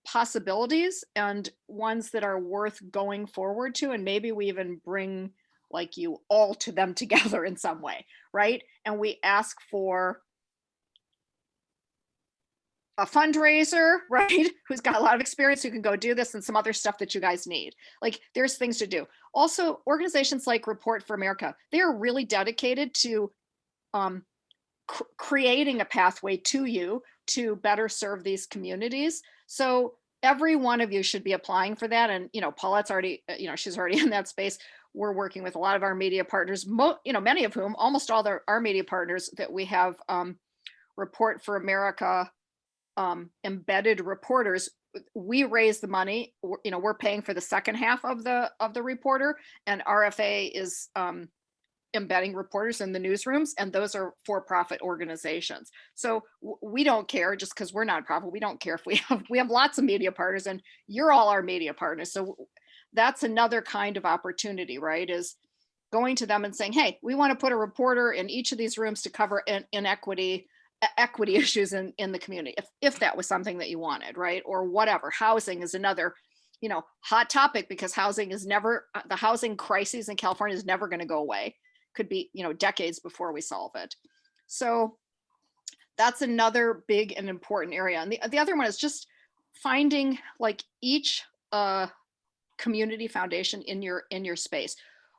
possibilities and ones that are worth going forward to. And maybe we even bring like you all to them together in some way, right? And we ask for a fundraiser, right? Who's got a lot of experience, who can go do this, and some other stuff that you guys need. Like, there's things to do. Also, organizations like Report for America, they are really dedicated to creating a pathway to you to better serve these communities. So every one of you should be applying for that. And, you know, Paulette's already, you know, she's already in that space. We're working with a lot of our media partners, you know, many of whom, almost all our media partners that we have Report for America embedded reporters. We raise the money, you know, we're paying for the second half of the reporter, and RFA is embedding reporters in the newsrooms, and those are for-profit organizations. So we don't care, just because we're nonprofit, we don't care if we have lots of media partners, and you're all our media partners. So that's another kind of opportunity, right? Is going to them and saying, hey, we want to put a reporter in each of these rooms to cover equity issues in the community, if that was something that you wanted, right? Or whatever. Housing is another, you know, hot topic, because housing is never, the housing crisis in California is never going to go away. Could be, you know, decades before we solve it. So that's another big and important area. And the other one is just finding like each community foundation in your space,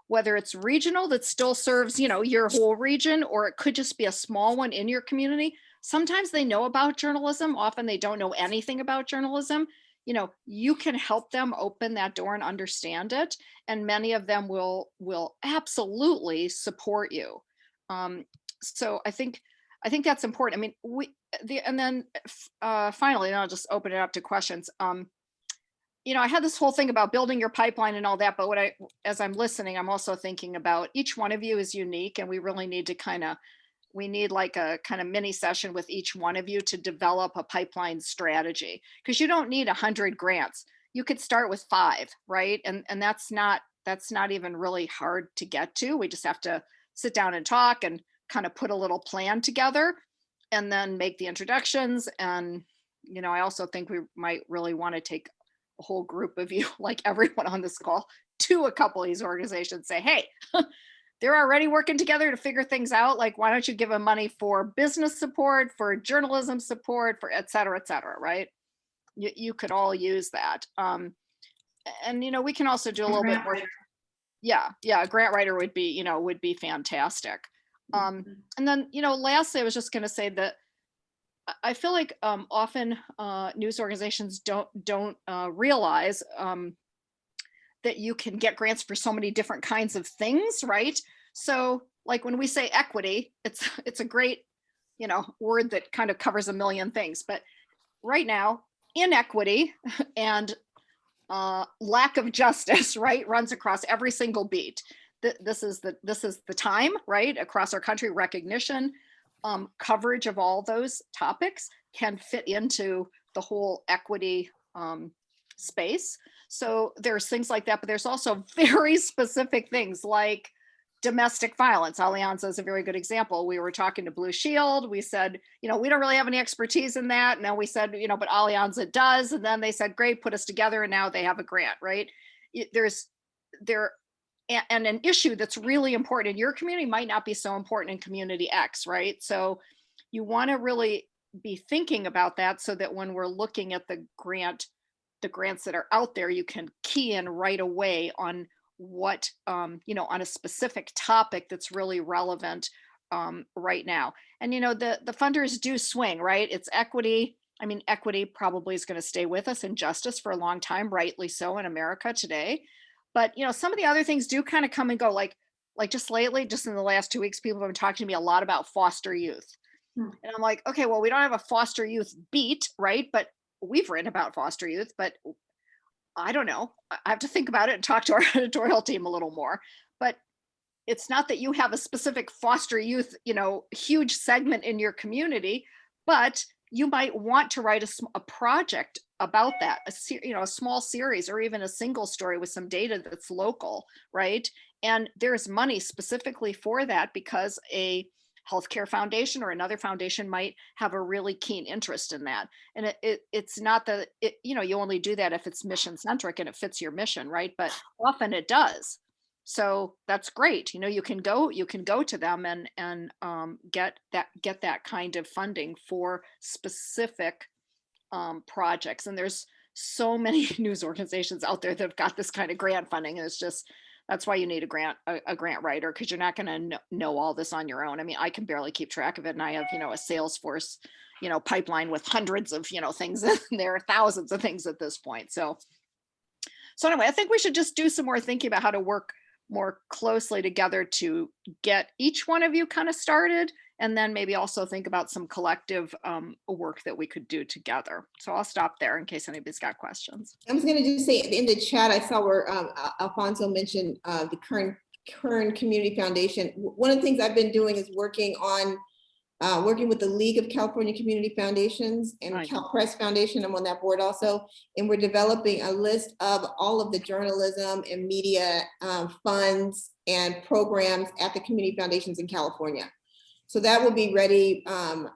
whether it's regional that still serves, you know, your whole region, or it could just be a small one in your community. Sometimes they know about journalism, often they don't know anything about journalism. You know, you can help them open that door and understand it, and many of them will absolutely support you. So I think that's important. I mean, finally, and I'll just open it up to questions. You know, I had this whole thing about building your pipeline and all that, but as I'm listening, I'm also thinking about each one of you is unique, and we really need to we need like a kind of mini session with each one of you to develop a pipeline strategy, because you don't need 100 grants. You could start with 5, right? And that's not even really hard to get to. We just have to sit down and talk and kind of put a little plan together, and then make the introductions. And, you know, I also think we might really want to take a whole group of you, like everyone on this call, to a couple of these organizations, say, hey, they're already working together to figure things out. Like, why don't you give them money for business support, for journalism support, for et cetera, right? You could all use that. And, you know, we can also do a little bit more. Yeah, a grant writer would be fantastic. And then, you know, lastly, I was just going to say that I feel like often news organizations don't realize that you can get grants for so many different kinds of things, right? So like when we say equity, it's a great, you know, word that kind of covers a million things. But right now, inequity and lack of justice, right, runs across every single beat. This is the time, right, across our country. Recognition, coverage of all those topics can fit into the whole equity space. So there's things like that, but there's also very specific things like domestic violence. Alianza is a very good example. We were talking to Blue Shield. We said, you know, we don't really have any expertise in that. And then we said, you know, but Alianza does. And then they said, great, put us together. And now they have a grant, right? And an issue that's really important in your community might not be so important in community X, right? So you want to really be thinking about that so that when we're looking at the grants that are out there, you can key in right away on what, on a specific topic that's really relevant right now. And, the funders do swing, right? It's equity. I mean, equity probably is going to stay with us, and justice for a long time, rightly so, in America today. But, some of the other things do kind of come and go, like just lately, just in the last 2 weeks, people have been talking to me a lot about foster youth. And I'm like, okay, well, we don't have a foster youth beat, right? But we've written about foster youth, but I don't know. I have to think about it and talk to our editorial team a little more. But it's not that you have a specific foster youth, huge segment in your community, but you might want to write a project about that, a small series, or even a single story with some data that's local, right? And there's money specifically for that, because a healthcare foundation or another foundation might have a really keen interest in that. And it's not that you only do that if it's mission centric and it fits your mission, right? But often it does. So that's great. You can go to them and get that kind of funding for specific projects. And there's so many news organizations out there that have got this kind of grant funding. And that's why you need a grant writer, because you're not going to know all this on your own. I mean, I can barely keep track of it, and I have a Salesforce pipeline with hundreds of things in there, thousands of things at this point. So anyway, I think we should just do some more thinking about how to work more closely together to get each one of you kind of started, and then maybe also think about some collective work that we could do together. So I'll stop there in case anybody's got questions. I was going to just say, in the chat, I saw where Alfonso mentioned the Kern Community Foundation. One of the things I've been doing is working with the League of California Community Foundations and Right. CalPress Foundation. I'm on that board also. And we're developing a list of all of the journalism and media funds and programs at the community foundations in California. So that will be ready.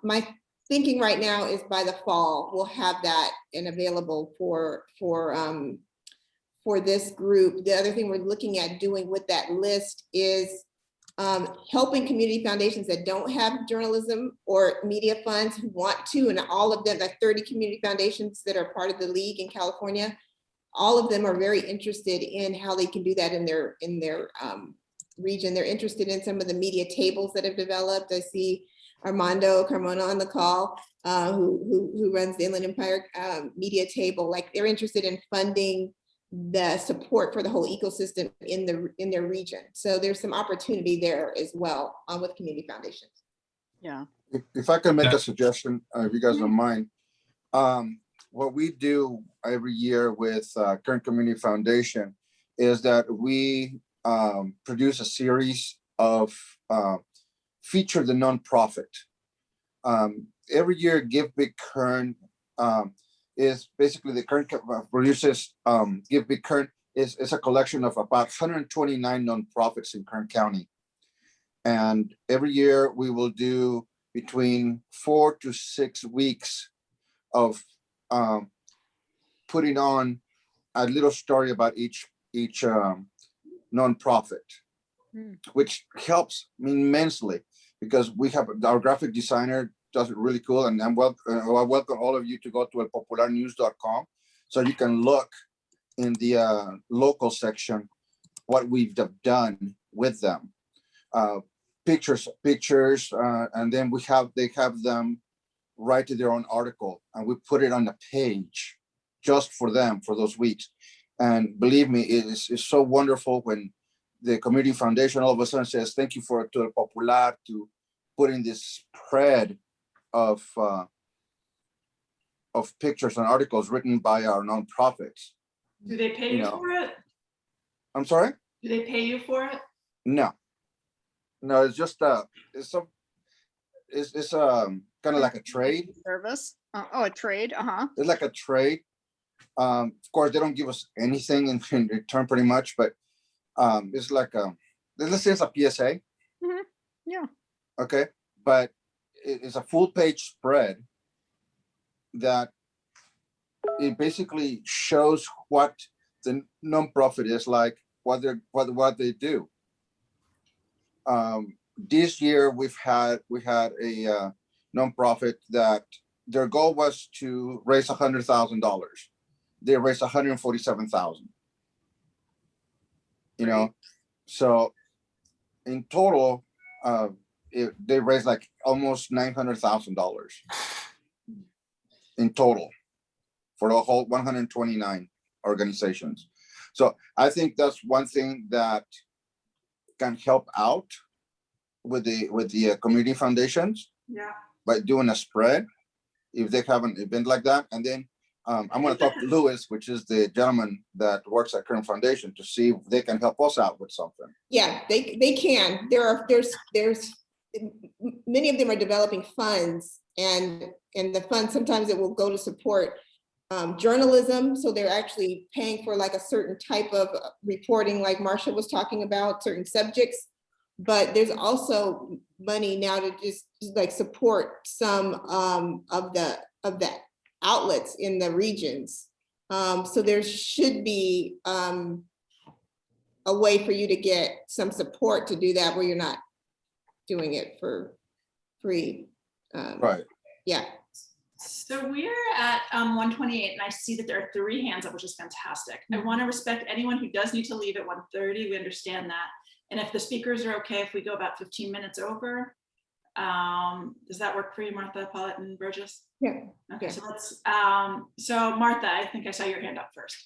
My thinking right now is by the fall, we'll have that and available for this group. The other thing we're looking at doing with that list is helping community foundations that don't have journalism or media funds who want to, and all of them, like 30 community foundations that are part of the league in California, all of them are very interested in how they can do that in their region. They're interested in some of the media tables that have developed. I see Armando Carmona on the call, who runs the Inland Empire media table. Like, they're interested in funding the support for the whole ecosystem in their region. So there's some opportunity there as well with community foundations. Yeah. If I can make a suggestion, if you guys don't mind, what we do every year with Kern Community Foundation is that we produce a series of feature the nonprofit. Every year, Give Big Kern is basically the Kern produces. Give Big Kern is a collection of about 129 nonprofits in Kern County, and every year we will do between 4 to 6 weeks of putting on a little story about each nonprofit, which helps me immensely, because we have our graphic designer does it really cool, and I welcome all of you to go to elpopularnews.com so you can look in the local section what we've done with them. Pictures, and then they have them write their own article, and we put it on the page just for them for those weeks. And believe me, it's so wonderful when the community foundation all of a sudden says, thank you to El Popular to put in this spread of pictures and articles written by our nonprofits. Do they pay you for it? I'm sorry? Do they pay you for it? No, it's just it's kind of like a trade Service. A trade. It's like a trade. Of course, they don't give us anything in return, pretty much, but it's like let's say it's a PSA. Mm-hmm. Yeah. Okay, but it's a full page spread that it basically shows what the nonprofit is like, what they do. This year we had a nonprofit that their goal was to raise $100,000. They raised 147,000. You know, so in total, they raised like almost $900,000 in total for the whole 129 organizations. So I think that's one thing that can help out with the community foundations. Yeah. By doing a spread, if they have an event like that. And then I'm going to talk to Louis, which is the gentleman that works at Current Foundation, to see if they can help us out with something. Yeah, they can. There's many of them are developing funds, and the funds, sometimes it will go to support journalism. So they're actually paying for like a certain type of reporting, like Marcia was talking about, certain subjects. But there's also money now to just like support some of the outlets in the regions. So there should be a way for you to get some support to do that, where you're not doing it for free. Right. Yeah. So we're at 1:28, and I see that there are 3 hands up, which is fantastic. I want to respect anyone who does need to leave at 1:30. We understand that. And if the speakers are okay, if we go about 15 minutes over, does that work for you, Martha, Paulette, and Bergis? Yeah. Okay, Yeah. so let's, so Martha, I think I saw your hand up first.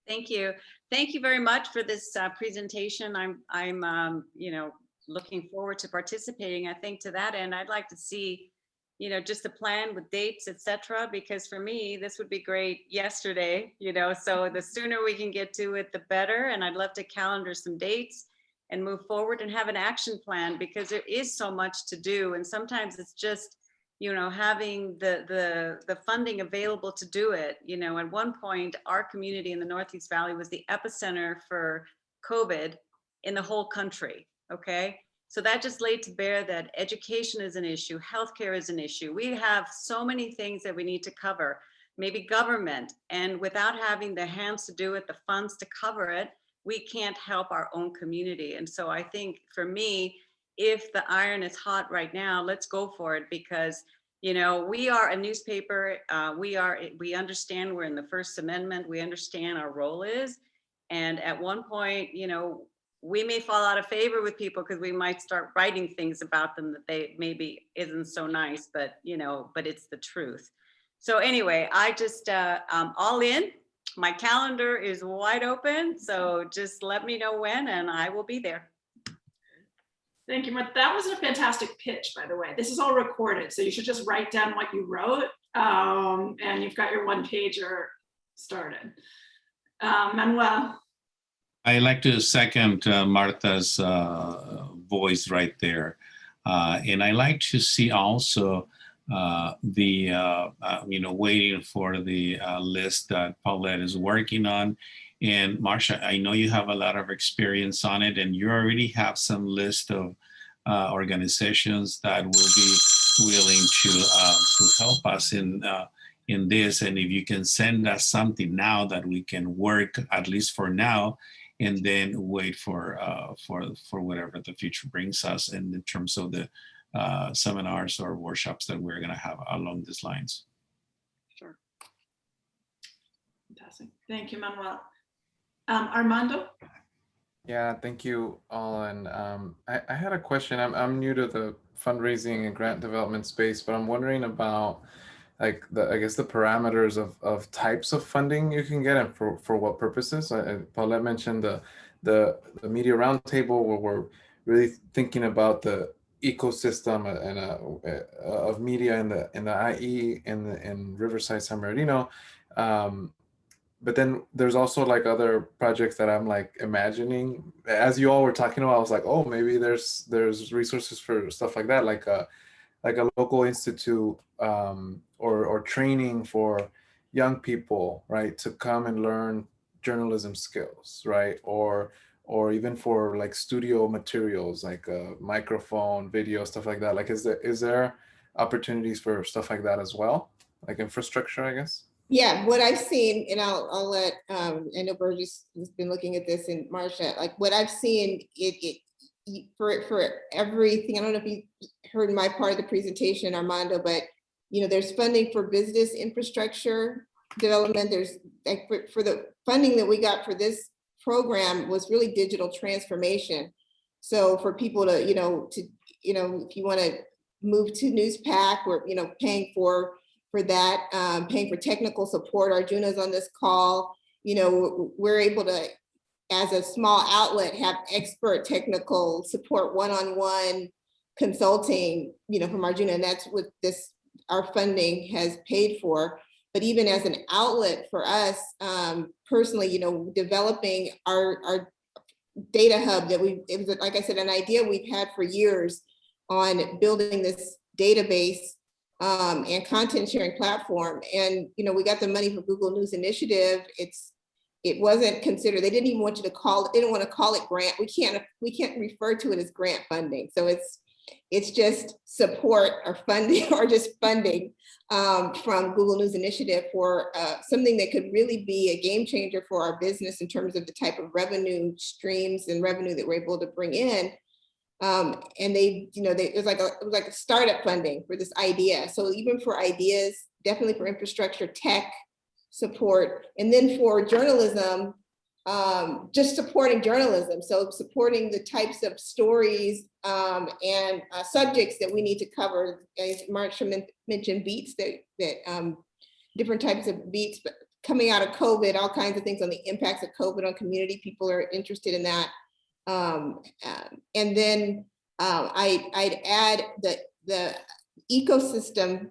Thank you. Thank you very much for this presentation. I'm you know, looking forward to participating. I think to that end, I'd like to see, you know, just a plan with dates, etc. Because for me, this would be great yesterday, you know, so the sooner we can get to it, the better. And I'd love to calendar some dates and move forward and have an action plan, because there is so much to do. And sometimes it's just, you know, having the funding available to do it. You know, at one point, our community in the Northeast Valley was the epicenter for COVID in the whole country, okay? So that just laid to bear that education is an issue, healthcare is an issue. We have so many things that we need to cover, maybe government, and without having the hands to do it, the funds to cover it, we can't help our own community. And so I think for me, if the iron is hot right now, let's go for it, because, you know, we are a newspaper. We understand we're in the First Amendment. We understand our role is. And at one point, you know, we may fall out of favor with people because we might start writing things about them that they maybe isn't so nice, but, you know, but it's the truth. So anyway, I just, I'm all in. My calendar is wide open. So just let me know when, and I will be there. Thank you, Martha. That was a fantastic pitch, by the way. This is all recorded, so you should just write down what you wrote, and you've got your 1-pager started. Manuel. I like to second Martha's voice right there. And I like to see also you know, waiting for the list that Paulette is working on. And Marcia, I know you have a lot of experience on it, and you already have some list of organizations that will be willing to help us in this. And if you can send us something now that we can work, at least for now, and then wait for whatever the future brings us, and in terms of the seminars or workshops that we're going to have along these lines. Sure. Fantastic. Thank you, Manuel. Armando? Yeah, thank you all. And I had a question. I'm new to the fundraising and grant development space, but I'm wondering about like I guess the parameters of types of funding you can get and for what purposes. Paulette mentioned the media roundtable, where we're really thinking about the ecosystem and of media in the IE in Riverside, San Bernardino. But then there's also like other projects that I'm like imagining. As you all were talking about, I was like, oh, maybe there's resources for stuff like that, like a local institute or training for young people, right, to come and learn journalism skills, right, or even for like studio materials, like a microphone, video, stuff like that. Like, is there opportunities for stuff like that as well, like infrastructure, I guess? Yeah, what I've seen, and I'll let I know Bergis has been looking at this, and Marcia, like what I've seen, for everything. I don't know if you heard my part of the presentation, Armando, but there's funding for business infrastructure development. There's like for the funding that we got for this program was really digital transformation. So for people to, if you want to move to NewsPack, we're, paying for that, paying for technical support. Arjuna's on this call. We're able to, as a small outlet, have expert technical support, one-on-one consulting, from Arjuna, and that's what our funding has paid for. But even as an outlet for us, personally, developing our data hub it was, like I said, an idea we've had for years on building this database and content sharing platform. And, we got the money for Google News Initiative. It wasn't considered, they didn't even want you to call it, they didn't want to call it grant. We can't refer to it as grant funding. So it's just support or funding or just funding from Google News Initiative for something that could really be a game changer for our business in terms of the type of revenue streams and revenue that we're able to bring in. And it was like a startup funding for this idea. So even for ideas, definitely for infrastructure, tech support, and then for journalism, just supporting journalism. So supporting the types of stories and subjects that we need to cover. As Marcia mentioned, beats that different types of beats, but coming out of COVID, all kinds of things on the impacts of COVID on community. People are interested in that. And then I'd add the ecosystem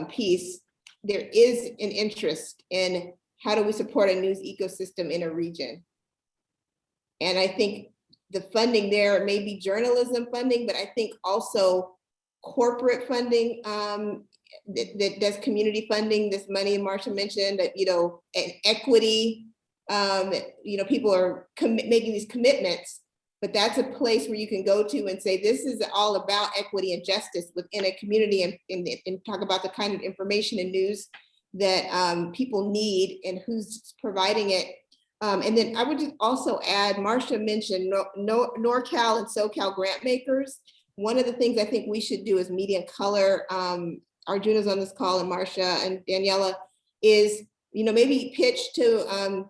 piece. There is an interest in how do we support a news ecosystem in a region? And I think the funding there may be journalism funding, but I think also corporate funding that does community funding, this money Marcia mentioned, that, and equity, people are making these commitments, but that's a place where you can go to and say, this is all about equity and justice within a community, and talk about the kind of information and news that people need and who's providing it. And then I would just also add, Marcia mentioned NorCal and SoCal grant makers. One of the things I think we should do as Media and Color, Arjuna's on this call, and Marcia and Daniela, is maybe pitch to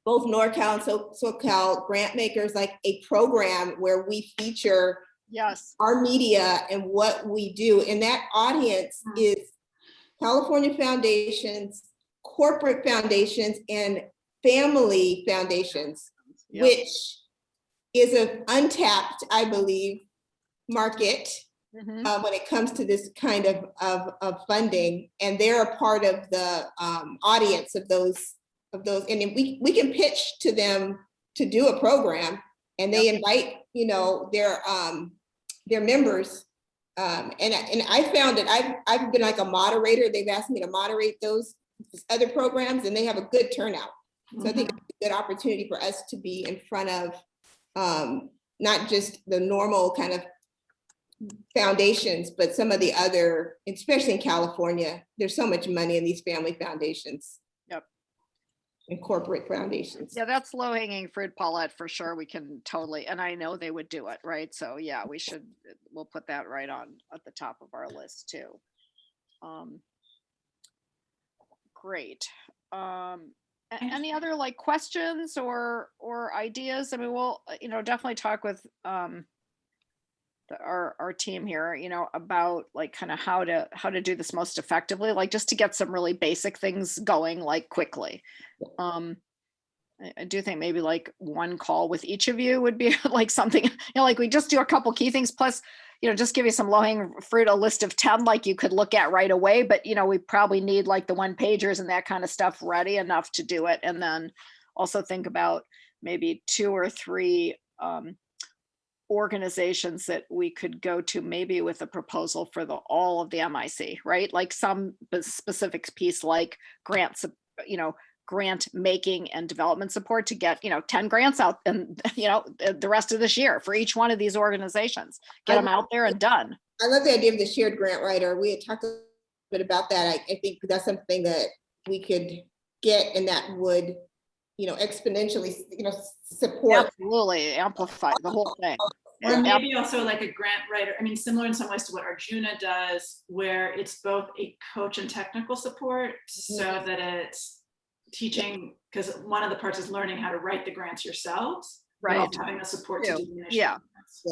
both NorCal and SoCal grant makers, like a program where we feature our media and what we do. And that audience is California foundations, corporate foundations, and family foundations, which is an untapped, I believe, market when it comes to this kind of funding. And they're a part of the audience of those. And we can pitch to them to do a program, and they invite, their members. And I found that I've been like a moderator. They've asked me to moderate those other programs, and they have a good turnout. So I think it's a good opportunity for us to be in front of not just the normal kind of foundations, but some of the other, especially in California, there's so much money in these family foundations. And corporate foundations. Yeah, that's low hanging fruit, Paulette, for sure. We can totally, and I know they would do it, right? So yeah, we'll put that right on at the top of our list too. Great. Any other like questions or ideas? I mean, we'll, definitely talk with our team here, about like kind of how to do this most effectively, like just to get some really basic things going like quickly. I do think maybe like one call with each of you would be like something, like we just do a couple key things, plus, just give you some low hanging fruit, a list of 10 like you could look at right away, but we probably need like the one pagers and that kind of stuff ready enough to do it. And then also think about maybe 2 or 3 organizations that we could go to, maybe with a proposal for all of the MIC, right? Like some specific piece like grants, grant making and development support to get 10 grants out, and the rest of this year for each one of these organizations, get them out there and done. I love the idea of the shared grant writer. We had talked a bit about that. I think that's something that we could get, and that would exponentially support, absolutely amplify the whole thing. Or maybe also like a grant writer, I mean, similar in some ways to what Arjuna does, where it's both a coach and technical support, so that it's teaching, because one of the parts is learning how to write the grants yourselves, but Right. also having the support to do the initial Yeah. grants.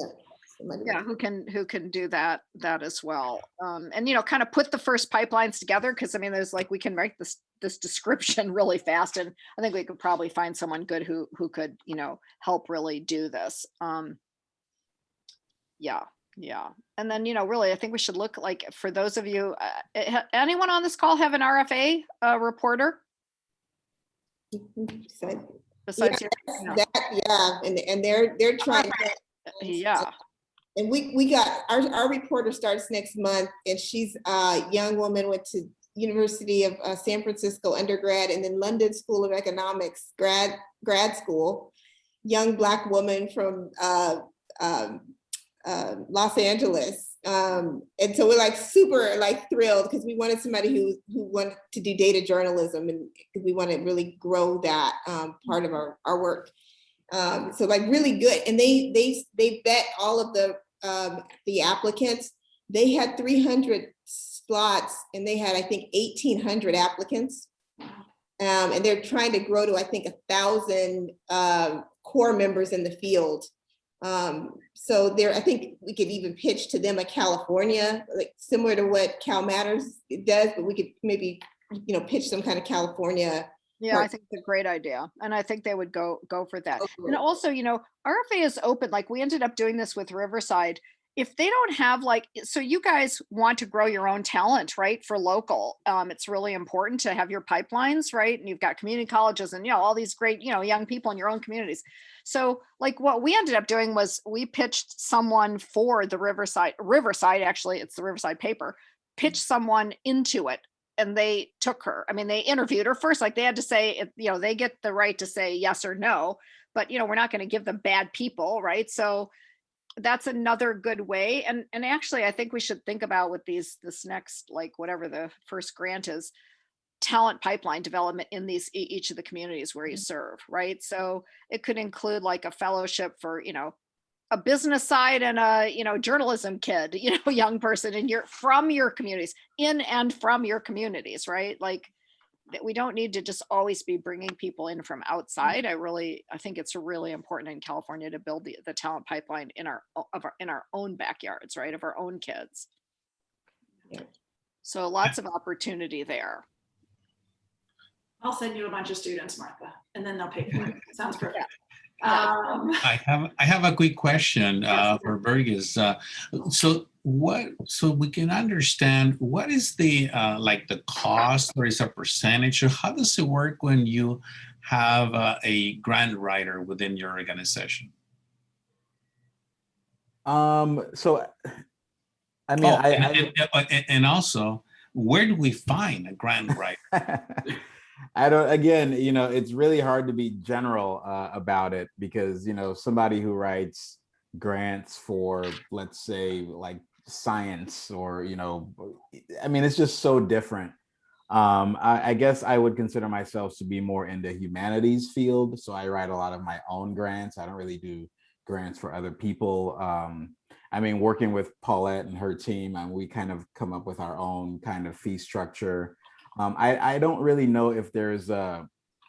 Yeah, who can do that as well. And kind of put the first pipelines together, because I mean, there's like, we can write this description really fast, and I think we could probably find someone good who could help really do this. Yeah. And then really, I think we should look, like, for those of you, anyone on this call have an RFA reporter besides you? No. And they're trying to, Yeah. and we got our reporter starts next month, and she's a young woman, went to University of San Francisco undergrad, and then London School of Economics grad school. Young Black woman from Los Angeles, and so we're like super like thrilled, because we wanted somebody who wanted to do data journalism, and we want to really grow that part of our work. So like really good, and they vet all of the applicants. They had 300 slots, and they had, I think, 1,800 applicants, and they're trying to grow to, I think, 1,000 core members in the field. So there, I think we could even pitch to them a California, like similar to what CalMatters does, but we could maybe pitch some kind of California. Yeah, I think it's a great idea. And I think they would go for that. And also, RFA is open. Like, we ended up doing this with Riverside. If they don't have, like, so you guys want to grow your own talent, right? For local, it's really important to have your pipelines, right? And you've got community colleges and, all these great, young people in your own communities. So like, what we ended up doing was we pitched someone for the Riverside, actually, it's the Riverside paper, pitched someone into it. And they took her. I mean, they interviewed her first, like they had to say, they get the right to say yes or no, but we're not going to give them bad people, right? So that's another good way. And actually, I think we should think about with this next, like, whatever the first grant is, talent pipeline development in each of the communities where you serve, right? So it could include like a fellowship for, a business side and a, journalism kid, young person from your communities, in and from your communities, right? Like, that we don't need to just always be bringing people in from outside. I think it's really important in California to build the talent pipeline in our own backyards, right? Of our own kids. Yeah. So lots of opportunity there. I'll send you a bunch of students, Martha, and then they'll pay for it. Sounds perfect. I have a quick question for Bergis. So we can understand, what is the like the cost, or is a percentage, or how does it work when you have a grant writer within your organization? So I mean, and also, where do we find a grant writer? I don't, again, it's really hard to be general about it, because, somebody who writes grants for, let's say, like science, or, I mean, it's just so different. I guess I would consider myself to be more in the humanities field. So I write a lot of my own grants. I don't really do grants for other people. I mean, working with Paulette and her team, and we kind of come up with our own kind of fee structure. I don't really know if there's a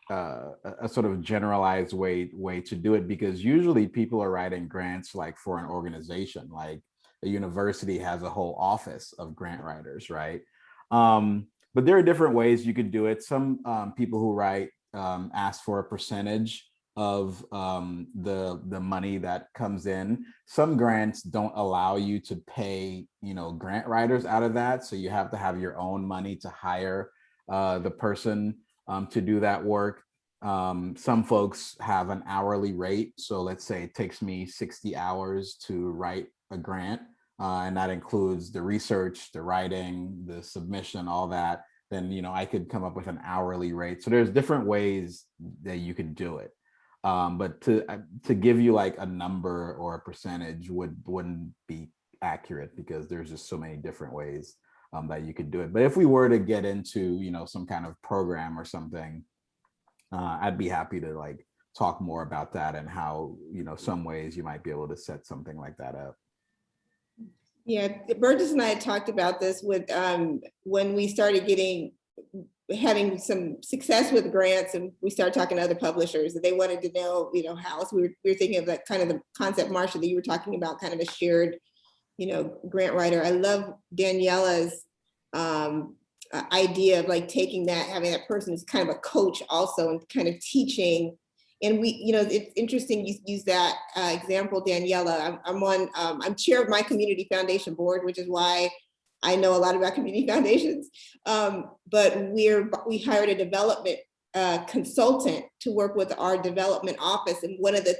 sort of generalized way to do it, because usually people are writing grants like for an organization, like a university has a whole office of grant writers, right? But there are different ways you could do it. Some people who write ask for a percentage of the money that comes in. Some grants don't allow you to pay, grant writers out of that. So you have to have your own money to hire the person to do that work. Some folks have an hourly rate. So let's say it takes me 60 hours to write a grant, and that includes the research, the writing, the submission, all that. Then, I could come up with an hourly rate. So there's different ways that you could do it. But to give you like a number or a percentage wouldn't be accurate, because there's just so many different ways that you could do it. But if we were to get into, some kind of program or something, I'd be happy to like talk more about that and how, some ways you might be able to set something like that up. Yeah, Bergis and I had talked about this with when we started having some success with grants, and we started talking to other publishers, and they wanted to know, how. So we were thinking of that kind of the concept, Marcia, that you were talking about, kind of a shared, grant writer. I love Daniela's idea of like taking that, having that person as kind of a coach also, and kind of teaching. And we, it's interesting you use that example, Daniela. I'm chair of my community foundation board, which is why I know a lot about community foundations. But we hired a development consultant to work with our development office. And one of the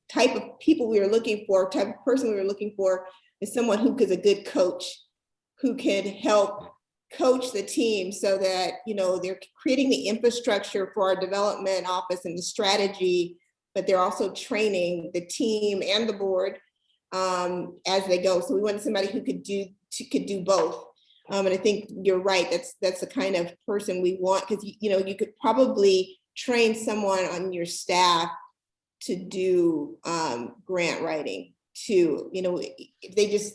type of people we were looking for, type of person we were looking for, is someone who is a good coach, who could help coach the team so that, they're creating the infrastructure for our development office and the strategy, but they're also training the team and the board as they go. So we wanted somebody who could do both. And I think you're right. That's the kind of person we want, because you could probably train someone on your staff to do grant writing too. If they just,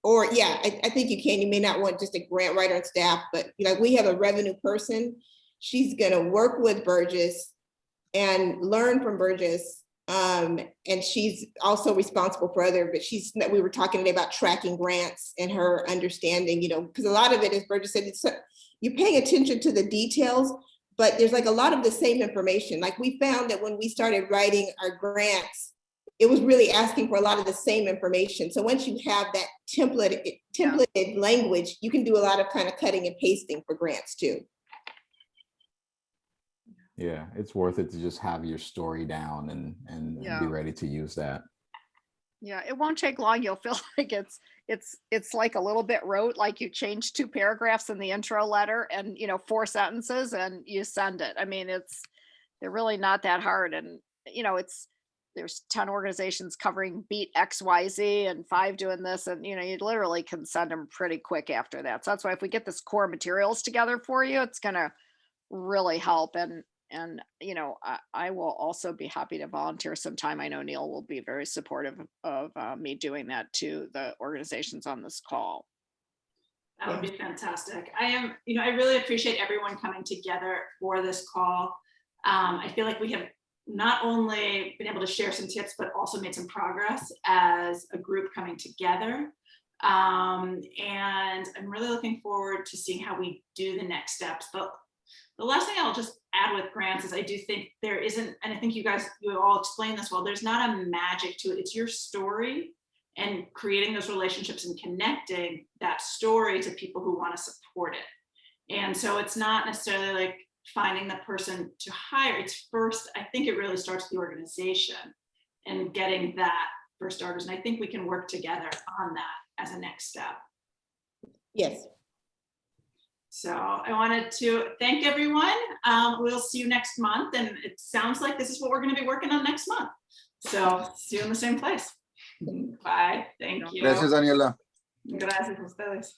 or yeah, I think you can. You may not want just a grant writer on staff, but we have a revenue person. She's gonna work with Bergis and learn from Bergis. And she's also responsible for but we were talking today about tracking grants and her understanding, because a lot of it, as Bergis said, you're paying attention to the details, but there's like a lot of the same information. Like we found that when we started writing our grants, it was really asking for a lot of the same information. So once you have that templated language, you can do a lot of kind of cutting and pasting for grants too. Yeah, it's worth it to just have your story down and be ready to use that. Yeah, it won't take long. You'll feel like it's like a little bit rote, like you change 2 paragraphs in the intro letter and 4 sentences and you send it. I mean, they're really not that hard. And there's 10 organizations covering beat XYZ and 5 doing this, and you literally can send them pretty quick after that. So that's why if we get this core materials together for you, it's gonna really help. And I will also be happy to volunteer some time. I know Neil will be very supportive of me doing that to the organizations on this call. That would be fantastic. I really appreciate everyone coming together for this call. I feel like we have not only been able to share some tips, but also made some progress as a group coming together. And I'm really looking forward to seeing how we do the next steps. But the last thing I'll just add with grants is I do think there isn't, and I think you all explained this well, there's not a magic to it. It's your story and creating those relationships and connecting that story to people who want to support it. And so it's not necessarily like finding the person to hire. It's first, I think it really starts with the organization and getting that for starters. And I think we can work together on that as a next step. Yes. So I wanted to thank everyone. We'll see you next month. And it sounds like this is what we're going to be working on next month. So see you in the same place. Bye. Thank you. Gracias, Daniela. Gracias a ustedes.